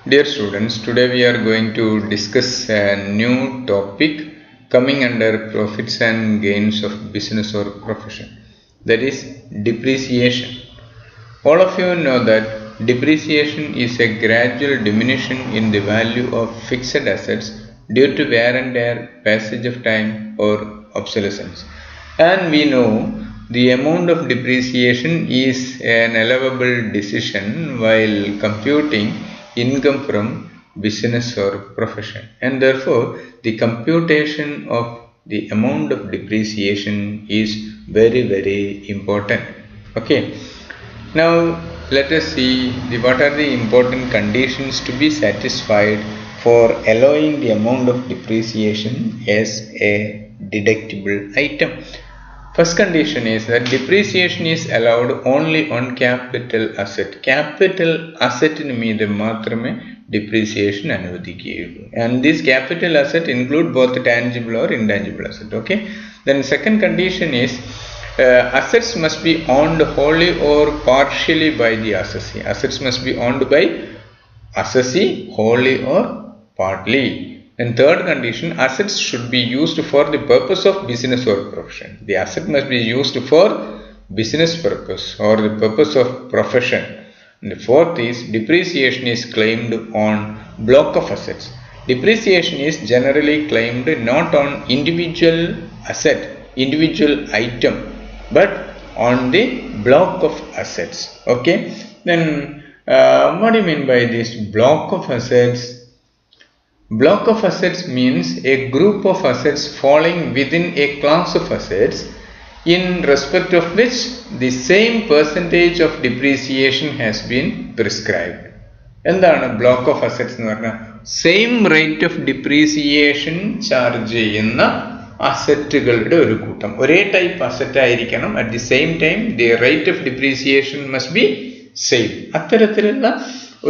Dear students, today we are going to discuss a new topic coming under profits and gains of business or profession, that is depreciation. All of you know that depreciation is a gradual diminution in the value of fixed assets due to wear and tear, passage of time or obsolescence. And we know the amount of depreciation is an allowable decision while computing income from business or profession, and therefore the computation of the amount of depreciation is very important. Okay, now let us see what are the important conditions to be satisfied for allowing the amount of depreciation as a deductible item. First condition is that depreciation is allowed only on capital asset. Capital assetinu meede maatrame depreciation അനുവദിക്കുകയുള്ളൂ. And this capital asset include both tangible or intangible asset. Okay. Then second condition is assets must be owned wholly or partially by the assessee. Assets must be owned by assessee wholly or partly. And third condition, assets should be used for the purpose of business or profession. The asset must be used for business purpose or the purpose of profession. And the fourth is depreciation is claimed on block of assets. Depreciation is generally claimed not on individual asset, individual item, but on the block of assets. Okay. Then what do you mean by this block of assets? Block of assets means a group of assets falling within a class of assets in respect of which the same percentage of depreciation has been prescribed. എന്താണ് block of assets എന്ന് പറഞ്ഞാൽ same rate of depreciation charge ചെയ്യുന്ന അസറ്റുകളുടെ ഒരു കൂട്ടം. ഒരേ type asset ആയിരിക്കണം. At the same time the rate of depreciation must be same. അത്തരത്തിലുള്ള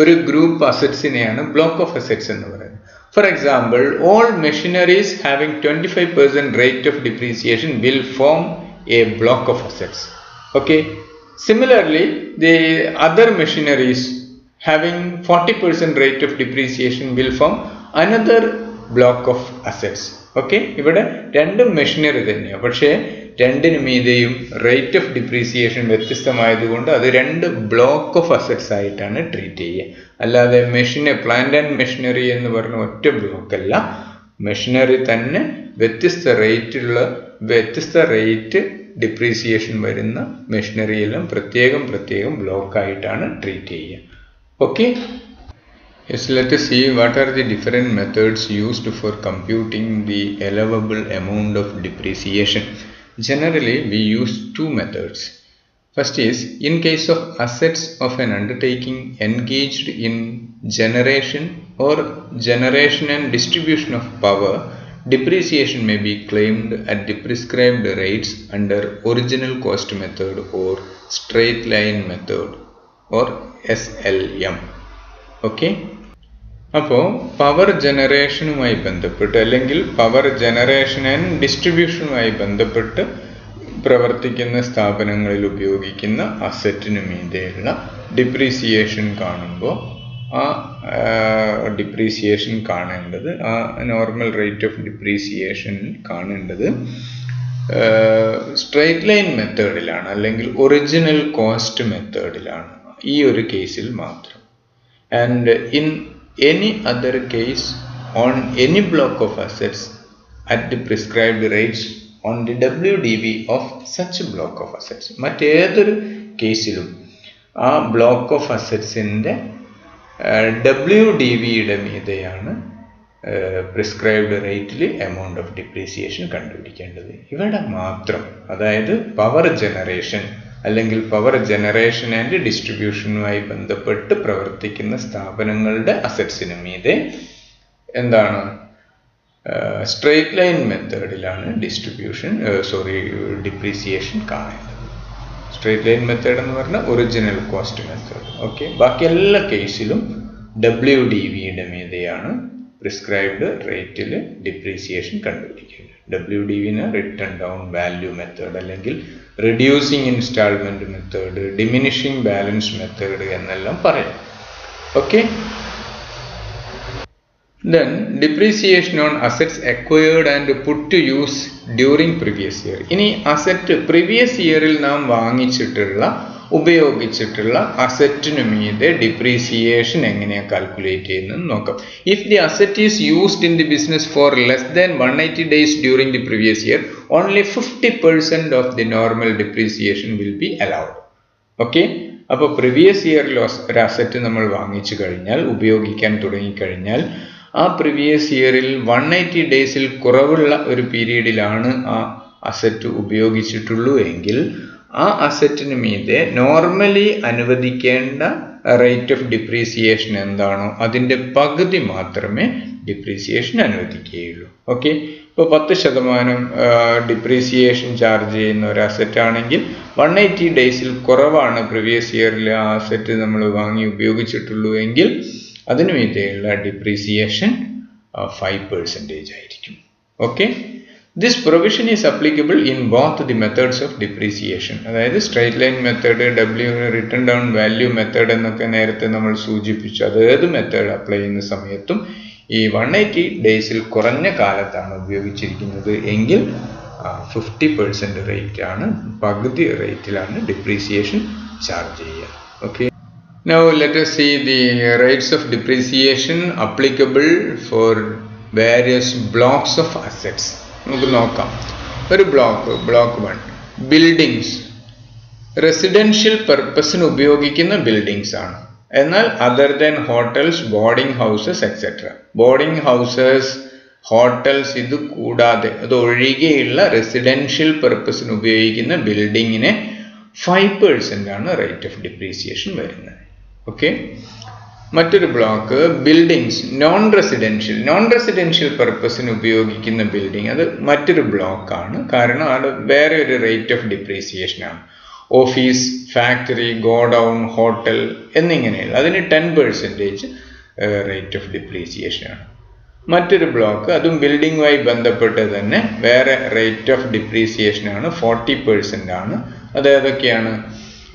ഒരു ഗ്രൂപ്പ് അസറ്റ്സിനെയാണ് ബ്ലോക്ക് ഓഫ് അസറ്റ്സ് എന്ന് പറയുന്നത്. For example, all machineries having 25% rate of depreciation will form a block of assets. Okay. Similarly, the other machineries having 40% rate of depreciation will form another block of assets. Okay. ഇവിടെ രണ്ടും machinery തന്നെയാണ്, പക്ഷേ രണ്ടിനു മീതെയും rate of depreciation വ്യത്യസ്തമായതുകൊണ്ട് അത് രണ്ട് block of assets ആയിട്ടാണ് treat ചെയ്യുക. അല്ലാതെ plant and machinery എന്ന് പറഞ്ഞ ഒറ്റ ബ്ലോക്കല്ല. മെഷീനറി തന്നെ വ്യത്യസ്ത റേറ്റ് ഡിപ്രീസിയേഷൻ വരുന്ന മെഷീനറിയെല്ലാം പ്രത്യേകം ബ്ലോക്കായിട്ടാണ് ട്രീറ്റ് ചെയ്യുക. Okay. Yes, let us see what are the different methods used for computing the allowable amount of depreciation. Generally, we use two methods. First is, in case of assets of an undertaking engaged in generation and distribution of power, depreciation may be claimed at the prescribed rates under original cost method or straight line method or SLM. Okay. അപ്പോൾ power ജനറേഷനുമായി ബന്ധപ്പെട്ട് അല്ലെങ്കിൽ power generation and ഡിസ്ട്രിബ്യൂഷനുമായി ബന്ധപ്പെട്ട് പ്രവർത്തിക്കുന്ന സ്ഥാപനങ്ങളിൽ ഉപയോഗിക്കുന്ന അസറ്റിനു മീതെയുള്ള depreciation കാണുമ്പോൾ ആ depreciation കാണേണ്ടത്, ആ നോർമൽ റേറ്റ് ഓഫ് ഡിപ്രീസിയേഷൻ കാണേണ്ടത് സ്ട്രെയിറ്റ് ലൈൻ മെത്തേഡിലാണ് അല്ലെങ്കിൽ ഒറിജിനൽ കോസ്റ്റ് മെത്തേഡിലാണ് ഈ ഒരു കേസിൽ മാത്രം. And in any other case on any block of assets at the prescribed rates on the WDV of such block of assets. മറ്റേതൊരു കേസിലും ആ ബ്ലോക്ക് ഓഫ് അസറ്റ്സിൻ്റെ WDVയുടെ മീതെയാണ് പ്രിസ്ക്രൈബ്ഡ് റേറ്റിൽ എമൗണ്ട് ഓഫ് ഡിപ്രീസിയേഷൻ കണ്ടുപിടിക്കേണ്ടത്. ഇവിടെ മാത്രം, അതായത് പവർ ജനറേഷൻ അല്ലെങ്കിൽ പവർ ജനറേഷൻ ആൻഡ് ഡിസ്ട്രിബ്യൂഷനുമായി ബന്ധപ്പെട്ട് പ്രവർത്തിക്കുന്ന സ്ഥാപനങ്ങളുടെ അസറ്റ്സിന് മീതെ എന്താണ് സ്ട്രെയിറ്റ് ലൈൻ മെത്തേഡിലാണ് ഡിപ്രീസിയേഷൻ കാണേണ്ടത്. സ്ട്രെയിറ്റ് ലൈൻ മെത്തേഡ് എന്ന് പറഞ്ഞാൽ ഒറിജിനൽ കോസ്റ്റ് മെത്തേഡ്. ഓക്കെ. ബാക്കി എല്ലാ കേസിലും WDVയുടെ മീതെയാണ് പ്രിസ്ക്രൈബ്ഡ് റേറ്റിൽ ഡിപ്രീസിയേഷൻ കണ്ടുപിടിക്കേണ്ടത്. WDVന് റിട്ടേൺ ഡൗൺ വാല്യൂ മെത്തേഡ് അല്ലെങ്കിൽ reducing instalment method, diminishing balance method എന്നെല്ലാം പറയാം. Okay. Then depreciation on assets acquired and put to use during previous year. ഇനി അസറ്റ് പ്രീവിയസ് ഇയറിൽ നാം വാങ്ങിച്ചിട്ടുള്ള ഉപയോഗിച്ചിട്ടുള്ള അസറ്റിനു മീതെ ഡിപ്രീസിയേഷൻ എങ്ങനെയാണ് കാൽക്കുലേറ്റ് ചെയ്യുന്നത് നോക്കാം. If the asset is used in the business for less than 180 days during the previous year, only 50% of the normal depreciation will be allowed. Okay, അപ്പോൾ previous ഇയറിൽ ഒരു അസറ്റ് നമ്മൾ വാങ്ങിച്ചു കഴിഞ്ഞാൽ, ഉപയോഗിക്കാൻ തുടങ്ങിക്കഴിഞ്ഞാൽ, ആ പ്രീവിയസ് ഇയറിൽ 180 days കുറവുള്ള ഒരു പീരീഡിലാണ് ആ അസറ്റ് ഉപയോഗിച്ചിട്ടുള്ളൂ എങ്കിൽ ആ അസറ്റിന് മീതെ നോർമലി അനുവദിക്കേണ്ട റേറ്റ് ഓഫ് ഡിപ്രീസിയേഷൻ എന്താണോ അതിൻ്റെ പകുതി മാത്രമേ ഡിപ്രീസിയേഷൻ അനുവദിക്കുകയുള്ളൂ. ഓക്കെ, ഇപ്പോൾ 10% ഡിപ്രീസിയേഷൻ ചാർജ് ചെയ്യുന്ന ഒരു അസറ്റ് ആണെങ്കിൽ 180 days കുറവാണ് പ്രീവിയസ് ഇയറിൽ ആ അസറ്റ് നമ്മൾ വാങ്ങി ഉപയോഗിച്ചിട്ടുള്ളൂ എങ്കിൽ അതിനു മീതെയുള്ള ഡിപ്രീസിയേഷൻ 5% ആയിരിക്കും. Okay, this provision is applicable in both the methods of depreciation. അതായത് straight line method, written down value method എന്നൊക്കെ നേരത്തെ നമ്മൾ സൂചിപ്പിച്ചു. അത് ഏത് മെത്തേഡ് അപ്ലൈ ചെയ്യുന്ന സമയത്തും ഈ 180 days കുറഞ്ഞ കാലത്താണ് ഉപയോഗിച്ചിരിക്കുന്നത് എങ്കിൽ 50% റേറ്റ് ആണ്, പകുതി റേറ്റിലാണ് ഡിപ്രീസിയേഷൻ ചാർജ് ചെയ്യുക. Okay, now let us see the rates of depreciation applicable for various blocks of assets. നമുക്ക് നോക്കാം. ഒരു ബ്ലോക്ക് 1 ബിൽഡിങ്സ്, റെസിഡൻഷ്യൽ പർപ്പസിന് ഉപയോഗിക്കുന്ന ബിൽഡിങ്സ് ആണ്. എന്നാൽ other than hotels, boarding houses etcetera, boarding houses, hotels ഇത് കൂടാതെ അത് ഒഴികെയുള്ള റെസിഡൻഷ്യൽ പർപ്പസിന് ഉപയോഗിക്കുന്ന ബിൽഡിങ്ങിന് 5% ആണ് റേറ്റ് ഓഫ് ഡിപ്രീസിയേഷൻ വരുന്നത്. ഓക്കെ, മറ്റൊരു ബ്ലോക്ക് ബിൽഡിങ്സ് നോൺ റെസിഡൻഷ്യൽ പർപ്പസിന് ഉപയോഗിക്കുന്ന ബിൽഡിംഗ്, അത് മറ്റൊരു ബ്ലോക്കാണ്. കാരണം അത് വേറെ ഒരു റേറ്റ് ഓഫ് ഡിപ്രീസിയേഷൻ ആണ്. ഓഫീസ്, ഫാക്ടറി, ഗോഡൗൺ, ഹോട്ടൽ എന്നിങ്ങനെയുള്ള അതിന് 10% റേറ്റ് ഓഫ് ഡിപ്രീസിയേഷൻ ആണ്. മറ്റൊരു ബ്ലോക്ക് അതും ബിൽഡിങ്ങുമായി ബന്ധപ്പെട്ട് തന്നെ വേറെ റേറ്റ് ഓഫ് ഡിപ്രീസിയേഷൻ ആണ്, 40% ആണ്. അത് ഏതൊക്കെയാണ്?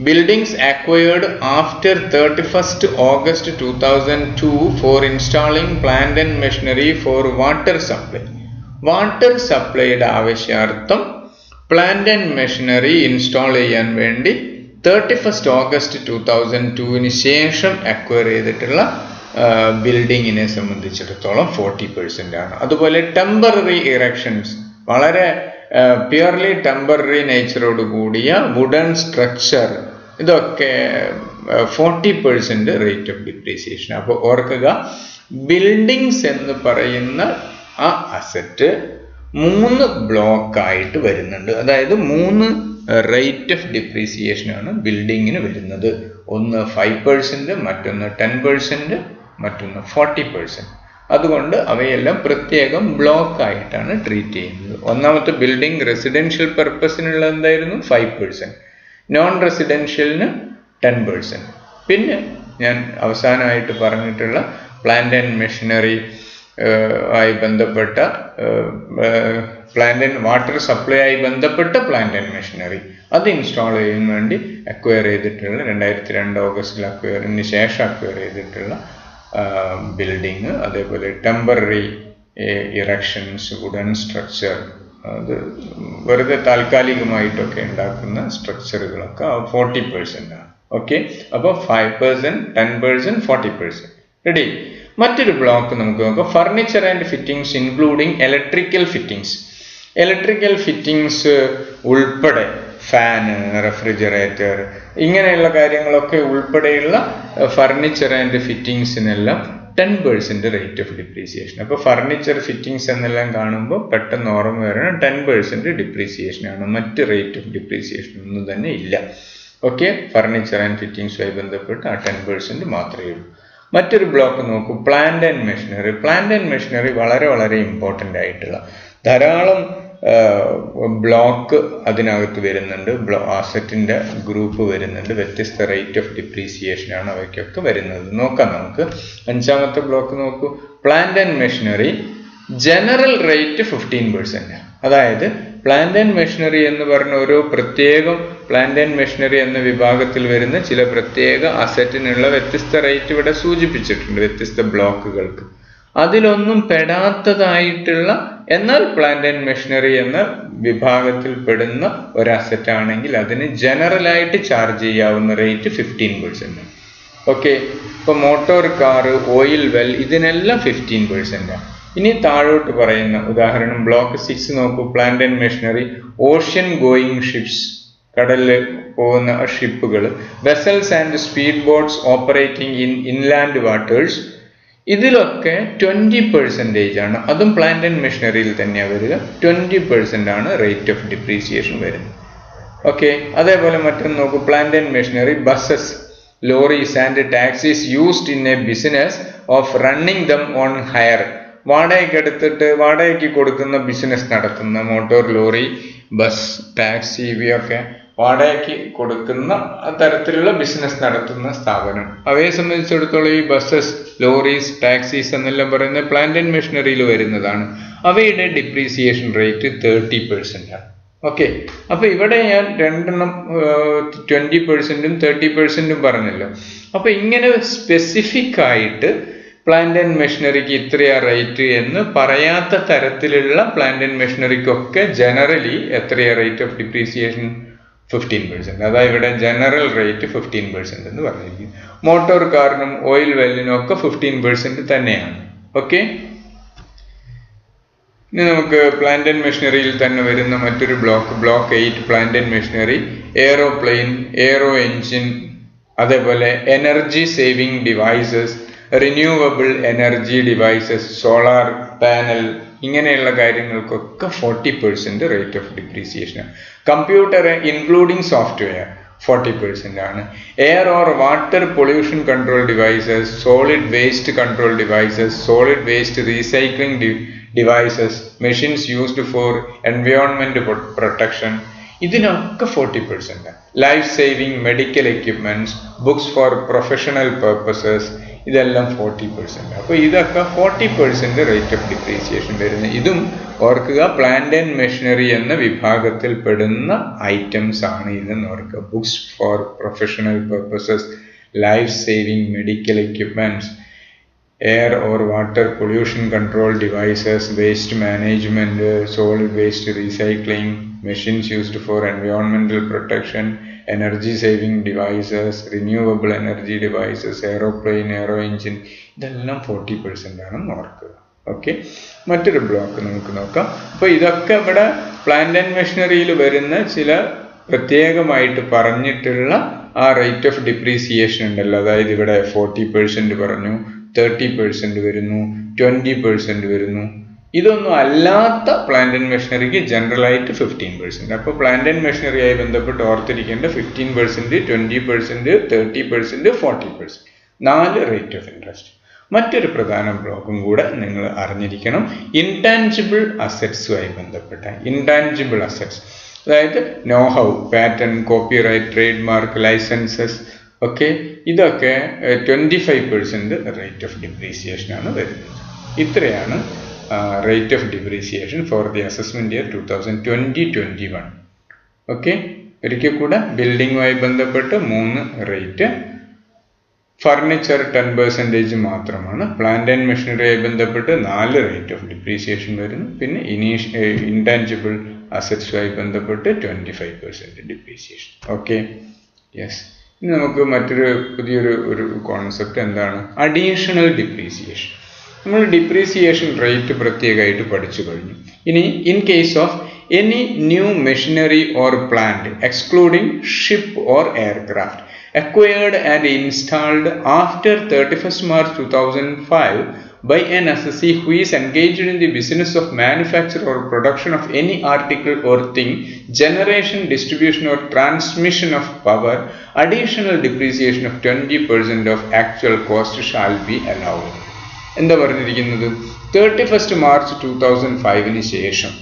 Buildings acquired after 31st August 2002 for installing plant and machinery for water supply. Water സപ്ലൈയുടെ ആവശ്യാർത്ഥം പ്ലാന്റ് ആൻഡ് മെഷീനറി ഇൻസ്റ്റാൾ ചെയ്യാൻ വേണ്ടി 31st August 2002 ശേഷം അക്വയർ ചെയ്തിട്ടുള്ള ബിൽഡിങ്ങിനെ സംബന്ധിച്ചിടത്തോളം 40% ആണ്. അതുപോലെ ടെമ്പററി ഇറക്ഷൻസ്, വളരെ പ്യുവർലി ടെമ്പററി നേച്ചറോട് കൂടിയ വുഡൻ സ്ട്രക്ചർ, ഇതൊക്കെ 40% റേറ്റ് ഓഫ് ഡിപ്രീസിയേഷൻ. അപ്പോൾ ഓർക്കുക, ബിൽഡിങ്സ് എന്ന് പറയുന്ന ആ അസറ്റ് 3 ബ്ലോക്കായിട്ട് വരുന്നുണ്ട്. അതായത് 3 റേറ്റ് ഓഫ് ഡിപ്രീസിയേഷൻ ആണ് ബിൽഡിങ്ങിന് വരുന്നത്. ഒന്ന് 5%, മറ്റൊന്ന് 10%, മറ്റൊന്ന് 40%. അതുകൊണ്ട് അവയെല്ലാം പ്രത്യേകം ബ്ലോക്ക് ആയിട്ടാണ് ട്രീറ്റ് ചെയ്യുന്നത്. ഒന്നാമത്തെ ബിൽഡിംഗ് റെസിഡൻഷ്യൽ പർപ്പസിനുള്ള എന്തായിരുന്നു? 5%, നോൺ റെസിഡൻഷ്യലിന് 10%. പിന്നെ ഞാൻ അവസാനമായിട്ട് പറഞ്ഞിട്ടുള്ള പ്ലാന്റ് ആൻഡ് മെഷീനറി ആയി ബന്ധപ്പെട്ട പ്ലാന്റ് ആൻഡ് വാട്ടർ സപ്ലൈ ആയി ബന്ധപ്പെട്ട പ്ലാന്റ് ആൻഡ് മെഷീനറി അത് ഇൻസ്റ്റാൾ ചെയ്യാൻ വേണ്ടി അക്വയർ ചെയ്തിട്ടുള്ള 2002 ഓഗസ്റ്റിൽ അക്വയറിന് ശേഷം അക്വയർ ചെയ്തിട്ടുള്ള ബിൽഡിങ്, അതേപോലെ ടെമ്പററി ഇറക്ഷൻസ്, വുഡൻ സ്ട്രക്ചർ, അത് വെറുതെ താൽക്കാലികമായിട്ടൊക്കെ ഉണ്ടാക്കുന്ന സ്ട്രക്ചറുകളൊക്കെ 40% ആണ്. ഓക്കെ, അപ്പോൾ 5%, 10%, 40%. റെഡി. മറ്റൊരു ബ്ലോക്ക് നമുക്ക് നോക്കാം. Furniture and fittings including electrical fittings. Electrical fittings ഉൾപ്പെടെ ഫാന്, റെഫ്രിജറേറ്റർ, ഇങ്ങനെയുള്ള കാര്യങ്ങളൊക്കെ ഉൾപ്പെടെയുള്ള ഫർണിച്ചർ ആൻഡ് ഫിറ്റിംഗ്സിനെല്ലാം 10% റേറ്റ് ഓഫ് ഡിപ്രീസിയേഷൻ. അപ്പോൾ ഫർണിച്ചർ ഫിറ്റിംഗ്സ് എന്നെല്ലാം കാണുമ്പോൾ പെട്ടെന്ന് ഓർമ്മ വരണം 10% ഡിപ്രീസിയേഷൻ ആണ്. മറ്റ് റേറ്റ് ഓഫ് ഡിപ്രീസിയേഷൻ ഒന്നും തന്നെ ഇല്ല. ഓക്കെ, ഫർണിച്ചർ ആൻഡ് ഫിറ്റിംഗ്സുമായി ബന്ധപ്പെട്ട് ആ 10% മാത്രമേ ഉള്ളൂ. മറ്റൊരു ബ്ലോക്ക് നോക്കൂ, plant and machinery. Plant and machinery വളരെ വളരെ ഇമ്പോർട്ടൻ്റ് ആയിട്ടുള്ള ധാരാളം ബ്ലോക്ക് അതിനകത്ത് വരുന്നുണ്ട്. അസറ്റിൻ്റെ ഗ്രൂപ്പ് വരുന്നുണ്ട്. വ്യത്യസ്ത റേറ്റ് ഓഫ് ഡിപ്രീസിയേഷനാണ് അവയ്ക്കൊക്കെ വരുന്നത്. നോക്കാം നമുക്ക്. 5ാമത്തെ ബ്ലോക്ക് നോക്കൂ. Plant and machinery general rate 15%. അതായത് പ്ലാന്റ് ആൻഡ് മെഷീനറി എന്ന് പറഞ്ഞ ഓരോ പ്രത്യേകം പ്ലാന്റ് ആൻഡ് മെഷീനറി എന്ന വിഭാഗത്തിൽ വരുന്ന ചില പ്രത്യേക അസറ്റിനുള്ള വ്യത്യസ്ത റേറ്റ് ഇവിടെ സൂചിപ്പിച്ചിട്ടുണ്ട് വ്യത്യസ്ത ബ്ലോക്കുകൾക്ക്. അതിലൊന്നും പെടാത്തതായിട്ടുള്ള എന്നാൽ പ്ലാന്റ് ആൻഡ് മെഷീനറി എന്ന വിഭാഗത്തിൽ പെടുന്ന ഒരു അസറ്റ് ആണെങ്കിൽ അതിന് ജനറലായിട്ട് ചാർജ് ചെയ്യാവുന്ന റേറ്റ് 15%. ഓക്കെ, ഇപ്പൊ മോട്ടോർ കാർ, ഓയിൽ വെൽ, ഇതിനെല്ലാം 15%. ഇനി താഴോട്ട് പറയുന്ന ഉദാഹരണം ബ്ലോക്ക് 6 നോക്കൂ. Plant and machinery, ocean going ships, കടലിൽ പോകുന്ന ഷിപ്പുകൾ, vessels and speed boats operating in inland waters, ഇതിലൊക്കെ 20% ആണ്. അതും പ്ലാന്റ് ആൻഡ് മെഷീനറിയിൽ തന്നെയാണ് വരിക. 20% ആണ് റേറ്റ് ഓഫ് ഡിപ്രീസിയേഷൻ വരുന്നത്. ഓക്കെ, അതേപോലെ മറ്റൊന്ന് നോക്കൂ. Plant and machinery, buses, lorries and taxis used in A business of running them on higher, വാടകയ്ക്ക് കൊടുക്കുന്ന ബിസിനസ് നടത്തുന്ന മോട്ടോർ ലോറി, ബസ്, ടാക്സി, ഇവയൊക്കെ വാടകയ്ക്ക് കൊടുക്കുന്ന തരത്തിലുള്ള ബിസിനസ് നടത്തുന്ന സ്ഥാപനം. അവയെ സംബന്ധിച്ചിടത്തോളം ഈ ബസ്സസ്, ലോറീസ്, ടാക്സീസ് എന്നെല്ലാം പറയുന്നത് പ്ലാന്റ് ആൻഡ് മെഷീനറിയിൽ വരുന്നതാണ്. അവയുടെ ഡിപ്രീസിയേഷൻ റേറ്റ് 30% ആണ്. ഓക്കെ, അപ്പൊ ഇവിടെ ഞാൻ രണ്ടെണ്ണം 20%ഉം 30%ഉം പറഞ്ഞല്ലോ. അപ്പൊ ഇങ്ങനെ സ്പെസിഫിക് ആയിട്ട് പ്ലാന്റ് ആൻഡ് മെഷീനറിക്ക് ഇത്രയാ റേറ്റ് എന്ന് പറയാത്ത തരത്തിലുള്ള പ്ലാന്റ് ആൻഡ് മെഷീനറിക്കൊക്കെ ജനറലി എത്രയാ റേറ്റ് ഓഫ് ഡിപ്രീസിയേഷൻ? 15%. അതായത് ഇവിടെ ജനറൽ റേറ്റ് 15% എന്ന് പറഞ്ഞിരിക്കും. മോട്ടോർ കാറിനും ഓയിൽ വെല്ലിനും ഒക്കെ 15% തന്നെയാണ്. ഓക്കെ, ഇനി നമുക്ക് പ്ലാന്റ് ആൻഡ് മെഷീനറിയിൽ തന്നെ വരുന്ന മറ്റൊരു block 8 plant and machinery, aeroplane, aero engine, അതേപോലെ energy saving devices, renewable energy devices, solar panel, ഇങ്ങനെയുള്ള കാര്യങ്ങൾക്കൊക്കെ 40% rate of depreciation. Computer including software 40% ആണ്. Air or water pollution control devices, solid waste control devices, solid waste recycling devices, machines used for environment protection, ഇതിനൊക്കെ 40%. Life saving medical equipments, books for professional purposes, ഇതെല്ലാം 40%. അപ്പോൾ ഇതൊക്കെ 40% rate of depreciation വരുന്നത്. ഇതും ഓർക്കുക, plant and machinery എന്ന വിഭാഗത്തിൽ പെടുന്ന ഐറ്റംസ് ആണ് ഇതെന്ന് ഓർക്കുക. Books for professional purposes, life saving medical equipments, air or water pollution control devices, waste management, solid waste recycling, machines used for എൻവയോൺമെന്റൽ protection, energy saving devices, renewable energy devices, aeroplane, aero engine, ഇതെല്ലാം 40% ആണെന്ന് ഓർക്കുക. Okay, മറ്റൊരു block നമുക്ക് നോക്കാം. അപ്പോൾ ഇതൊക്കെ ഇവിടെ പ്ലാന്റ് ആൻഡ് മെഷീനറിയിൽ വരുന്ന ചില പ്രത്യേകമായിട്ട് പറഞ്ഞിട്ടുള്ള ആ റേറ്റ് ഓഫ് ഡിപ്രീസിയേഷൻ ഉണ്ടല്ലോ. അതായത് ഇവിടെ 40% പറഞ്ഞു, 30% വരുന്നു, 20% വരുന്നു. ഇതൊന്നും അല്ലാത്ത പ്ലാന്റ് ആൻഡ് മെഷീനറിക്ക് ജനറലായിട്ട് 15%. അപ്പോൾ പ്ലാന്റ് ആൻഡ് മെഷീനറിയായി ബന്ധപ്പെട്ട് ഓർത്തിരിക്കേണ്ട 15%, 20%, 30%, 40%, 4 റേറ്റ് ഓഫ് ഇൻട്രസ്റ്റ്. മറ്റൊരു പ്രധാന ബ്ലോക്കും കൂടെ നിങ്ങൾ അറിഞ്ഞിരിക്കണം, ഇൻടാഞ്ചിബിൾ അസറ്റ്സുമായി ബന്ധപ്പെട്ട. ഇൻടാഞ്ചിബിൾ അസറ്റ്സ് അതായത് know how, patent, copyright, trade mark, licences, okay, ഇതൊക്കെ 25% റേറ്റ് ഓഫ് ഡിപ്രീസിയേഷൻ ആണ് വരുന്നത്. ഇത്രയാണ് rate of depreciation for the assessment year 2020-21. Okay, ഒരിക്കൽ കൂടെ ബിൽഡിങ്ങുമായി ബന്ധപ്പെട്ട് 3 റേറ്റ്, ഫർണിച്ചർ 10% മാത്രമാണ്. പ്ലാന്റ് ആൻഡ് മെഷീനറിയായി ബന്ധപ്പെട്ട് 4 റേറ്റ് ഓഫ് ഡിപ്രീസിയേഷൻ വരുന്നു. പിന്നെ ഇൻടാഞ്ചിബിൾ അസറ്റ്സുമായി ബന്ധപ്പെട്ട് 25% ഡിപ്രീസിയേഷൻ. Okay, yes. ഇനി നമുക്ക് മറ്റൊരു പുതിയൊരു കോൺസെപ്റ്റ് എന്താണ്? Additional depreciation. നമ്മൾ ഡിപ്രീസിയേഷൻ റേറ്റ് പ്രത്യേകമായിട്ട് പഠിച്ചു കഴിഞ്ഞു. ഇനി in case of any new machinery or plant excluding ship or aircraft acquired and installed after 31st March 2005 by an assessee who is engaged in the business of manufacture or production of any article or thing, generation, distribution or transmission of power, additional depreciation of 20% of actual cost shall be allowed. എന്താ പറഞ്ഞിരിക്കുന്നത്? 31st March 2005 ശേഷം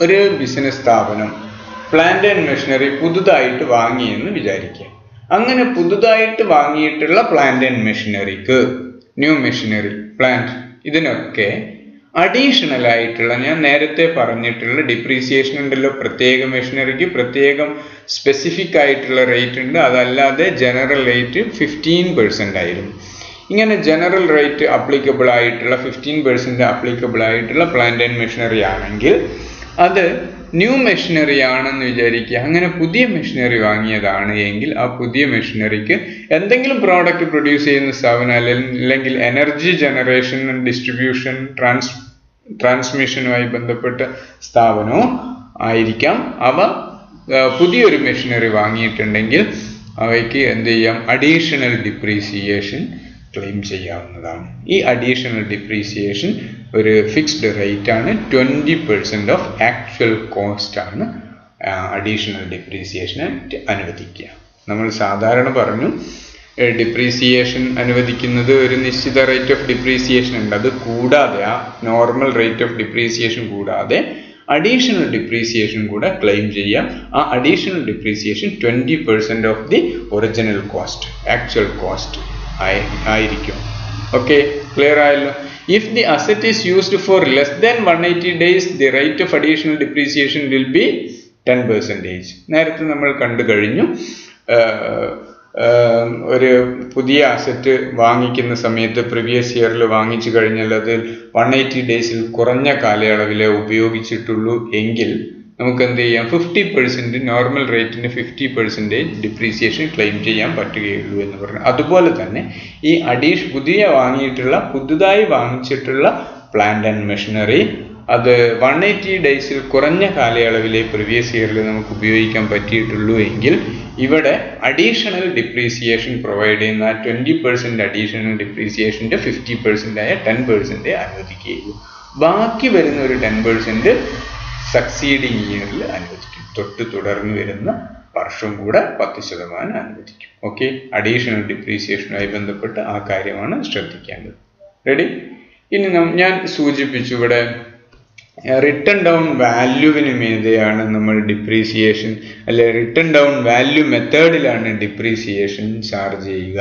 ഒരു business സ്ഥാപനം plant and machinery പുതുതായിട്ട് വാങ്ങിയെന്ന് വിചാരിക്കുക. അങ്ങനെ പുതുതായിട്ട് വാങ്ങിയിട്ടുള്ള പ്ലാന്റ് ആൻഡ് മെഷീനറിക്ക്, ന്യൂ മെഷീനറി, പ്ലാന്റ്, ഇതിനൊക്കെ അഡീഷണൽ ആയിട്ടുള്ള, ഞാൻ നേരത്തെ പറഞ്ഞിട്ടുള്ള ഡിപ്രീസിയേഷൻ ഉണ്ടല്ലോ, പ്രത്യേക മെഷീനറിക്ക് പ്രത്യേകം സ്പെസിഫിക് ആയിട്ടുള്ള റേറ്റ് ഉണ്ട്. അതല്ലാതെ ജനറൽ റേറ്റ് 15% ആയിരുന്നു. ഇങ്ങനെ ജനറൽ റേറ്റ് അപ്ലിക്കബിൾ ആയിട്ടുള്ള 15% അപ്ലിക്കബിൾ ആയിട്ടുള്ള പ്ലാന്റ് ആൻഡ് മെഷീനറി ആണെങ്കിൽ അത് ന്യൂ മെഷീനറി ആണെന്ന് വിചാരിക്കുക. അങ്ങനെ പുതിയ മെഷീനറി വാങ്ങിയതാണ് എങ്കിൽ ആ പുതിയ മെഷീനറിക്ക് എന്തെങ്കിലും പ്രോഡക്റ്റ് പ്രൊഡ്യൂസ് ചെയ്യുന്ന സ്ഥാപനം അല്ലെങ്കിൽ എനർജി ജനറേഷൻ ഡിസ്ട്രിബ്യൂഷൻ ട്രാൻസ്മിഷനുമായി ബന്ധപ്പെട്ട സ്ഥാപനവും ആയിരിക്കാം. അവ പുതിയൊരു മെഷീനറി വാങ്ങിയിട്ടുണ്ടെങ്കിൽ അവയ്ക്ക് എന്ത് ചെയ്യാം? അഡീഷണൽ ഡിപ്രീസിയേഷൻ ക്ലെയിം ചെയ്യാവുന്നതാണ്. ഈ അഡീഷണൽ ഡിപ്രീസിയേഷൻ ഒരു ഫിക്സ്ഡ് റേറ്റ് ആണ്. 20% ഓഫ് ആക്ച്വൽ കോസ്റ്റ് ആണ് അഡീഷണൽ ഡിപ്രീസിയേഷന് അനുവദിക്കുക. നമ്മൾ സാധാരണ പറഞ്ഞു ഡിപ്രീസിയേഷൻ അനുവദിക്കുന്നത് ഒരു നിശ്ചിത റേറ്റ് ഓഫ് ഡിപ്രീസിയേഷൻ ഉണ്ട്. അത് കൂടാതെ ആ നോർമൽ റേറ്റ് ഓഫ് ഡിപ്രീസിയേഷൻ കൂടാതെ അഡീഷണൽ ഡിപ്രീസിയേഷൻ കൂടെ ക്ലെയിം ചെയ്യാം. ആ additional depreciation 20% of the original cost, actual cost ആയിരിക്കും. ഓക്കെ, ക്ലിയർ ആയല്ലോ? If the asset is used for less than 180 days, the rate of additional depreciation will be 10%. നേരത്തെ നമ്മൾ കണ്ടു കഴിഞ്ഞു. ഒരു പുതിയ അസറ്റ് വാങ്ങിക്കുന്ന സമയത്ത് പ്രീവിയസ് ഇയറിൽ വാങ്ങിച്ചു കഴിഞ്ഞാൽ അത് 180 ഡേയ്സിൽ കുറഞ്ഞ കാലയളവിലെ ഉപയോഗിച്ചിട്ടുള്ളൂ എങ്കിൽ നമുക്ക് എന്ത് ചെയ്യാം? 50% നോർമൽ റേറ്റിന് 50% ഡിപ്രീസിയേഷൻ ക്ലെയിം ചെയ്യാൻ പറ്റുകയുള്ളൂ എന്ന് പറഞ്ഞു. അതുപോലെ തന്നെ ഈ പുതുതായി വാങ്ങിച്ചിട്ടുള്ള പ്ലാന്റ് ആൻഡ് മെഷീനറി അത് 180 ഡേയ്സിൽ കുറഞ്ഞ കാലയളവിലെ പ്രീവിയസ് ഇയറിൽ നമുക്ക് ഉപയോഗിക്കാൻ പറ്റിയിട്ടുള്ളൂ എങ്കിൽ ഇവിടെ അഡീഷണൽ ഡിപ്രീസിയേഷൻ പ്രൊവൈഡ് ചെയ്യുന്ന 20% അഡീഷണൽ ഡിപ്രീസിയേഷൻ്റെ 50% ആയ 10% അനുവദിക്കുകയുള്ളൂ. ബാക്കി വരുന്ന ഒരു 10% സക്സീഡിങ് ഇയറിൽ അനുവദിക്കും. തുടർന്ന് വരുന്ന വർഷം കൂടെ 10% അനുവദിക്കും. ഓക്കെ, അഡീഷണൽ ഡിപ്രീസിയേഷനുമായി ബന്ധപ്പെട്ട് ആ കാര്യമാണ് ശ്രദ്ധിക്കേണ്ടത്. റെഡി? ഇനി ഞാൻ സൂചിപ്പിച്ചു ഇവിടെ റിട്ടൺ ഡൗൺ വാല്യൂവിന് മീതെയാണ് നമ്മൾ ഡിപ്രീസിയേഷൻ റിട്ടൺ ഡൗൺ വാല്യൂ മെത്തേഡിലാണ് ഡിപ്രീസിയേഷൻ ചാർജ് ചെയ്യുക.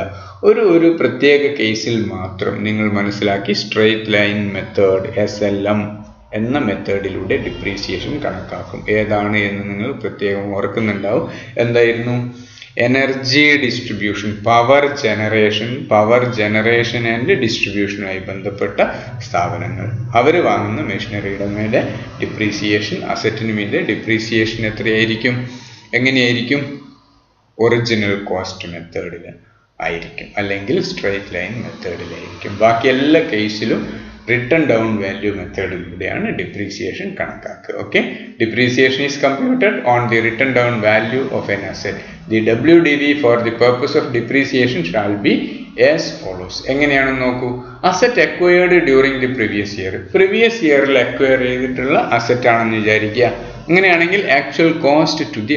ഒരു പ്രത്യേക കേസിൽ മാത്രം നിങ്ങൾ മനസ്സിലാക്കി സ്ട്രെയിറ്റ് ലൈൻ മെത്തേഡ് SLM എന്ന മെത്തേഡിലൂടെ ഡിപ്രീസിയേഷൻ കണക്കാക്കും. ഏതാണ് എന്ന് നിങ്ങൾ പ്രത്യേകം ഓർക്കുന്നുണ്ടാവും. എന്തായിരുന്നു? Energy distribution, power generation and ഡിസ്ട്രിബ്യൂഷനുമായി ബന്ധപ്പെട്ട സ്ഥാപനങ്ങൾ അവർ വാങ്ങുന്ന മെഷീനറിയുടെ മേലെ ഡിപ്രീസിയേഷൻ, അസറ്റിന് മീതെ ഡിപ്രീസിയേഷൻ എത്രയായിരിക്കും? എങ്ങനെയായിരിക്കും? ഒറിജിനൽ കോസ്റ്റ് മെത്തേഡിൽ ആയിരിക്കും, അല്ലെങ്കിൽ സ്ട്രെയിറ്റ് ലൈൻ മെത്തേഡിലായിരിക്കും. ബാക്കി എല്ലാ കേസിലും റിട്ടൺ ഡൗൺ വാല്യൂ മെത്തേഡിലൂടെയാണ് ഡിപ്രീസിയേഷൻ കണക്കാക്കുക. Okay, depreciation is computed on the written down value of an asset. The WDV for the purpose of depreciation shall be as follows. എങ്ങനെയാണെന്ന് നോക്കൂ. Asset acquired during the previous ഇയറിൽ acquire ചെയ്തിട്ടുള്ള asset ആണെന്ന് വിചാരിക്കുക. അങ്ങനെയാണെങ്കിൽ actual cost to the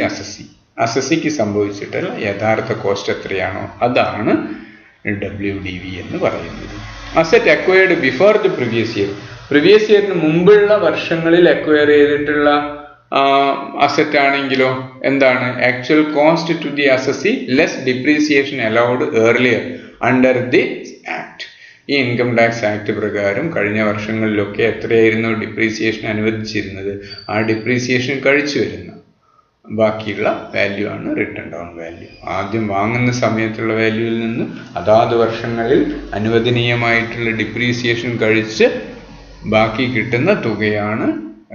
അസസിക്ക് സംഭവിച്ചിട്ടുള്ള യഥാർത്ഥ കോസ്റ്റ് എത്രയാണോ അതാണ് WDV എന്ന് പറയുന്നത്. Asset acquired before the previous ഇയറിന് മുമ്പുള്ള വർഷങ്ങളിൽ അക്വയർ ചെയ്തിട്ടുള്ള അസറ്റ് ആണെങ്കിലോ എന്താണ്? Actual cost to the assessee less depreciation allowed earlier under the act. ഈ ഇൻകം ടാക്സ് ആക്ട് പ്രകാരം കഴിഞ്ഞ വർഷങ്ങളിലൊക്കെ എത്രയായിരുന്നു ഡിപ്രീസിയേഷൻ അനുവദിച്ചിരുന്നത്? ആ ഡിപ്രീസിയേഷൻ കഴിച്ചു വരുന്ന ബാക്കിയുള്ള വാല്യൂ ആണ് റിട്ടൺ ഡൗൺ വാല്യൂ. ആദ്യം വാങ്ങുന്ന സമയത്തുള്ള വാല്യൂവിൽ നിന്ന് അതാത് വർഷങ്ങളിൽ അനുവദനീയമായിട്ടുള്ള ഡിപ്രീസിയേഷൻ കഴിച്ച് ബാക്കി കിട്ടുന്ന തുകയാണ്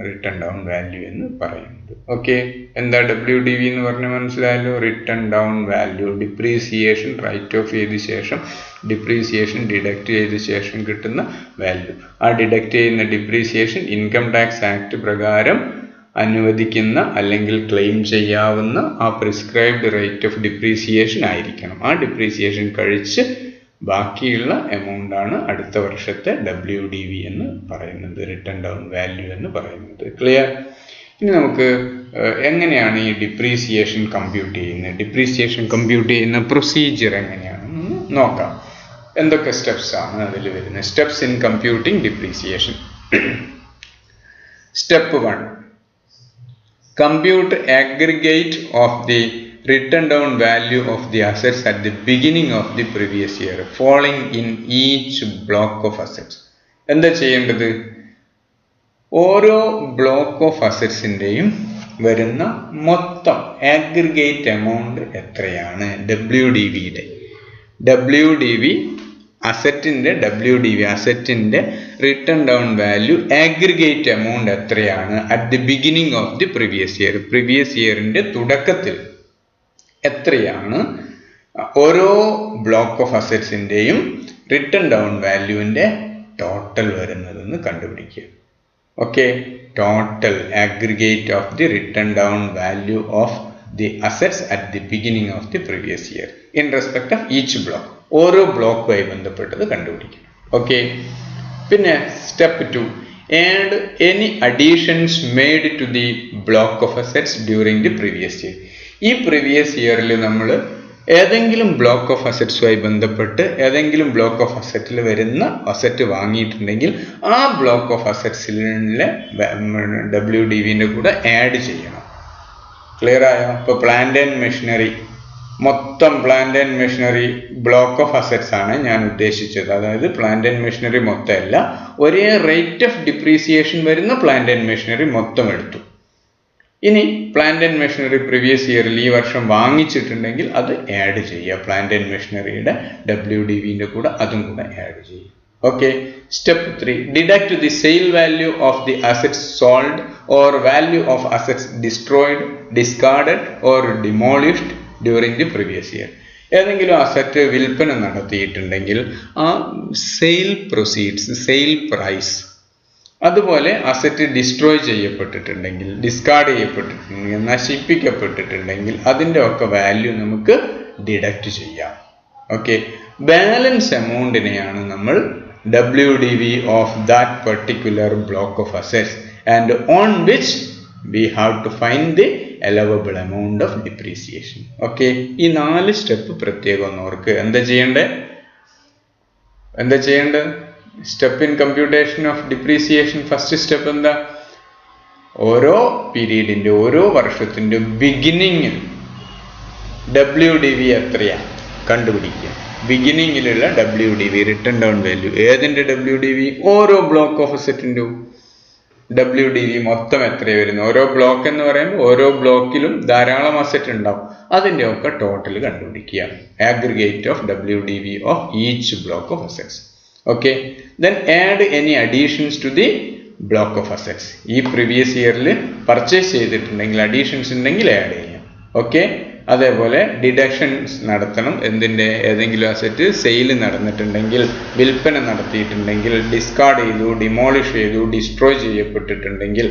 റിട്ടൺ ഡൗൺ വാല്യൂ എന്ന് പറയുന്നത്. ഓക്കെ, എന്താ WDV എന്ന് പറഞ്ഞാൽ മനസ്സിലായല്ലോ? Written down value, depreciation write off ചെയ്ത ശേഷം ഡിപ്രീസിയേഷൻ ഡിഡക്റ്റ് ചെയ്ത ശേഷം കിട്ടുന്ന വാല്യൂ. ആ ഡിഡക്റ്റ് ചെയ്യുന്ന ഡിപ്രീസിയേഷൻ ഇൻകം ടാക്സ് ആക്ട് പ്രകാരം അനുവദിക്കുന്ന അല്ലെങ്കിൽ ക്ലെയിം ചെയ്യാവുന്ന ആ പ്രിസ്ക്രൈബ്ഡ് റേറ്റ് ഓഫ് ഡിപ്രീസിയേഷൻ ആയിരിക്കണം. ആ ഡിപ്രീസിയേഷൻ കഴിച്ച് ബാക്കിയുള്ള എമൗണ്ട് ആണ് അടുത്ത വർഷത്തെ WDV എന്ന് പറയുന്നത്, റിട്ടൺ ഡൗൺ വാല്യൂ എന്ന് പറയുന്നത്. ക്ലിയർ? ഇനി നമുക്ക് എങ്ങനെയാണ് ഈ ഡിപ്രീസിയേഷൻ കമ്പ്യൂട്ട് ചെയ്യുന്ന പ്രൊസീജിയർ എങ്ങനെയാണെന്ന് നോക്കാം. എന്തൊക്കെ സ്റ്റെപ്സ് ആണ് അതിൽ വരുന്നത്? Steps in computing depreciation. Step 1, compute aggregate of the written down value of the assets at the beginning of the previous year falling in each block of assets. എന്താ ചെയ്യേണ്ടത്? ഓരോ ബ്ലോക്ക് ഓഫ് അസറ്റ്സിൻ്റെയും വരുന്ന മൊത്തം aggregate amount എത്രയാണ് WDVയുടെ? WDV അസറ്റിൻ്റെ WDV, അസറ്റിൻ്റെ written down value aggregate amount എത്രയാണ് at the beginning of the previous year, previous ഇയറിൻ്റെ തുടക്കത്തിൽ എത്രയാണ് ഓരോ ബ്ലോക്ക് ഓഫ് അസറ്റ്സിൻ്റെയും റിട്ടേൺ ഡൗൺ വാല്യൂവിൻ്റെ ടോട്ടൽ വരുന്നതെന്ന് കണ്ടുപിടിക്കുക. Okay, total aggregate of the written down value of the assets at the beginning of the previous year in respect of each block. ഓരോ ബ്ലോക്കുമായി ബന്ധപ്പെട്ടത് കണ്ടുപിടിക്കും. ഓക്കെ, പിന്നെ step 2, add any additions made to the block of assets during the previous year. ഈ previous ഇയറിൽ നമ്മൾ ഏതെങ്കിലും block of അസറ്റ്സുമായി ബന്ധപ്പെട്ട് ഏതെങ്കിലും ബ്ലോക്ക് ഓഫ് അസറ്റിൽ വരുന്ന അസറ്റ് വാങ്ങിയിട്ടുണ്ടെങ്കിൽ ആ ബ്ലോക്ക് ഓഫ് അസറ്റ്സിലെ WDVൻ്റെ കൂടെ ആഡ് ചെയ്യണം. ക്ലിയർ ആയോ? ഇപ്പോൾ പ്ലാന്റ് ആൻഡ് മെഷീനറി, മൊത്തം plant and machinery block of assets ആണ് ഞാൻ ഉദ്ദേശിച്ചത്. അതായത് പ്ലാന്റ് ആൻഡ് മെഷീനറി മൊത്തമല്ല, ഒരേ റേറ്റ് ഓഫ് ഡിപ്രീസിയേഷൻ വരുന്ന പ്ലാന്റ് ആൻഡ് മെഷീനറി മൊത്തം എടുത്തു. ഇനി പ്ലാന്റ് ആൻഡ് മെഷീനറി പ്രീവിയസ് ഇയറിൽ ഈ വർഷം വാങ്ങിച്ചിട്ടുണ്ടെങ്കിൽ അത് ആഡ് ചെയ്യുക. പ്ലാന്റ് ആൻഡ് മെഷീനറിയുടെ WDVൻ്റെ കൂടെ അതും കൂടെ ആഡ് ചെയ്യുക. Okay, step 3, deduct the sale value of the assets sold or value of assets destroyed, discarded or demolished during the previous year. ഏതെങ്കിലും അസറ്റ് വിൽപ്പന നടത്തിയിട്ടുണ്ടെങ്കിൽ ആ സെയിൽ പ്രൊസീഡ്സ്, സെയിൽ പ്രൈസ്, അതുപോലെ asset destroy ചെയ്യപ്പെട്ടിട്ടുണ്ടെങ്കിൽ, discard ചെയ്യപ്പെട്ടിട്ടുണ്ടെങ്കിൽ, നശിപ്പിക്കപ്പെട്ടിട്ടുണ്ടെങ്കിൽ അതിൻ്റെ ഒക്കെ value നമുക്ക് deduct ചെയ്യാം. Okay, balance എമൗണ്ടിനെയാണ് നമ്മൾ WDV of that particular block of assets and on which we have to find the allowable amount of depreciation. Okay, ഈ 4 step പ്രത്യേകം ഒന്ന് ഓർക്ക്. എന്താ ചെയ്യേണ്ടത്? Step in computation of depreciation. First step എന്താ? ഓരോ പീരീഡിൻ്റെ, ഓരോ വർഷത്തിൻ്റെ ബിഗിനിങ്ങിൽ WDV എത്രയാണ് കണ്ടുപിടിക്കുക. ബിഗിനിങ്ങിലുള്ള WDV, റിട്ടേൺ ഡൗൺ വാല്യൂ. ഏതിൻ്റെ WDV? ഓരോ ബ്ലോക്ക് ഓഫ് അസറ്റിൻ്റെ WDV മൊത്തം എത്രയാണ് വരുന്നത്. ഓരോ ബ്ലോക്ക് എന്ന് പറയുമ്പോൾ ഓരോ ബ്ലോക്കിലും ധാരാളം അസറ്റ് ഉണ്ടാവും. അതിൻ്റെ ഒക്കെ ടോട്ടൽ കണ്ടുപിടിക്കുക. Aggregate of WDV of each block of assets. Okay, then add any additions to the block of assets. ഈ പ്രീവിയസ് ഇയറിൽ പർച്ചേസ് ചെയ്തിട്ടുണ്ടെങ്കിൽ അഡീഷൻസ് ഉണ്ടെങ്കിൽ ആഡ് ചെയ്യാം. ഓക്കെ, അതേപോലെ ഡിഡക്ഷൻസ് നടത്തണം. എന്തിൻ്റെ? ഏതെങ്കിലും അസറ്റ് സെയിൽ നടന്നിട്ടുണ്ടെങ്കിൽ, വിൽപ്പന നടത്തിയിട്ടുണ്ടെങ്കിൽ, ഡിസ്കാർഡ് ചെയ്തു, ഡിമോളിഷ് ചെയ്തു, ഡിസ്ട്രോയ് ചെയ്യപ്പെട്ടിട്ടുണ്ടെങ്കിൽ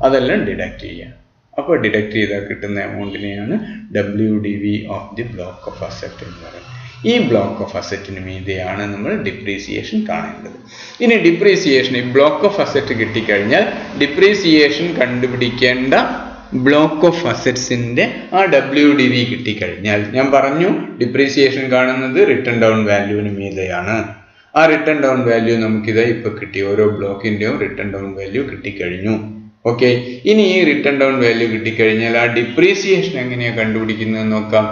അതെല്ലാം ഡിഡക്റ്റ് ചെയ്യാം. അപ്പോൾ ഡിഡക്റ്റ് ചെയ്താൽ കിട്ടുന്ന എമൗണ്ടിനെയാണ് WDV of the block of asset എന്ന് പറയുന്നത്. ഈ ബ്ലോക്ക് ഓഫ് അസറ്റിന് മീതെയാണ് നമ്മൾ ഡിപ്രീസിയേഷൻ കാണേണ്ടത്. ഇനി ഡിപ്രീസിയേഷൻ, ഈ ബ്ലോക്ക് ഓഫ് അസറ്റ് കിട്ടിക്കഴിഞ്ഞാൽ ഡിപ്രീസിയേഷൻ കണ്ടുപിടിക്കേണ്ട ബ്ലോക്ക് ഓഫ് അസറ്റ്സിൻ്റെ ആ WDV കിട്ടിക്കഴിഞ്ഞാൽ, ഞാൻ പറഞ്ഞു ഡിപ്രീസിയേഷൻ കാണുന്നത് റിട്ടേൺ ഡൗൺ വാല്യൂവിന് മീതെയാണ്. ആ റിട്ടേൺ ഡൗൺ വാല്യൂ നമുക്കിത് ഇപ്പോൾ കിട്ടി. ഓരോ ബ്ലോക്കിൻ്റെയും റിട്ടേൺ ഡൗൺ വാല്യൂ കിട്ടിക്കഴിഞ്ഞു. ഓക്കെ, ഇനി ഈ റിട്ടേൺ ഡൗൺ വാല്യൂ കിട്ടിക്കഴിഞ്ഞാൽ ആ ഡിപ്രീസിയേഷൻ എങ്ങനെയാണ് കണ്ടുപിടിക്കുന്നത് നോക്കാം.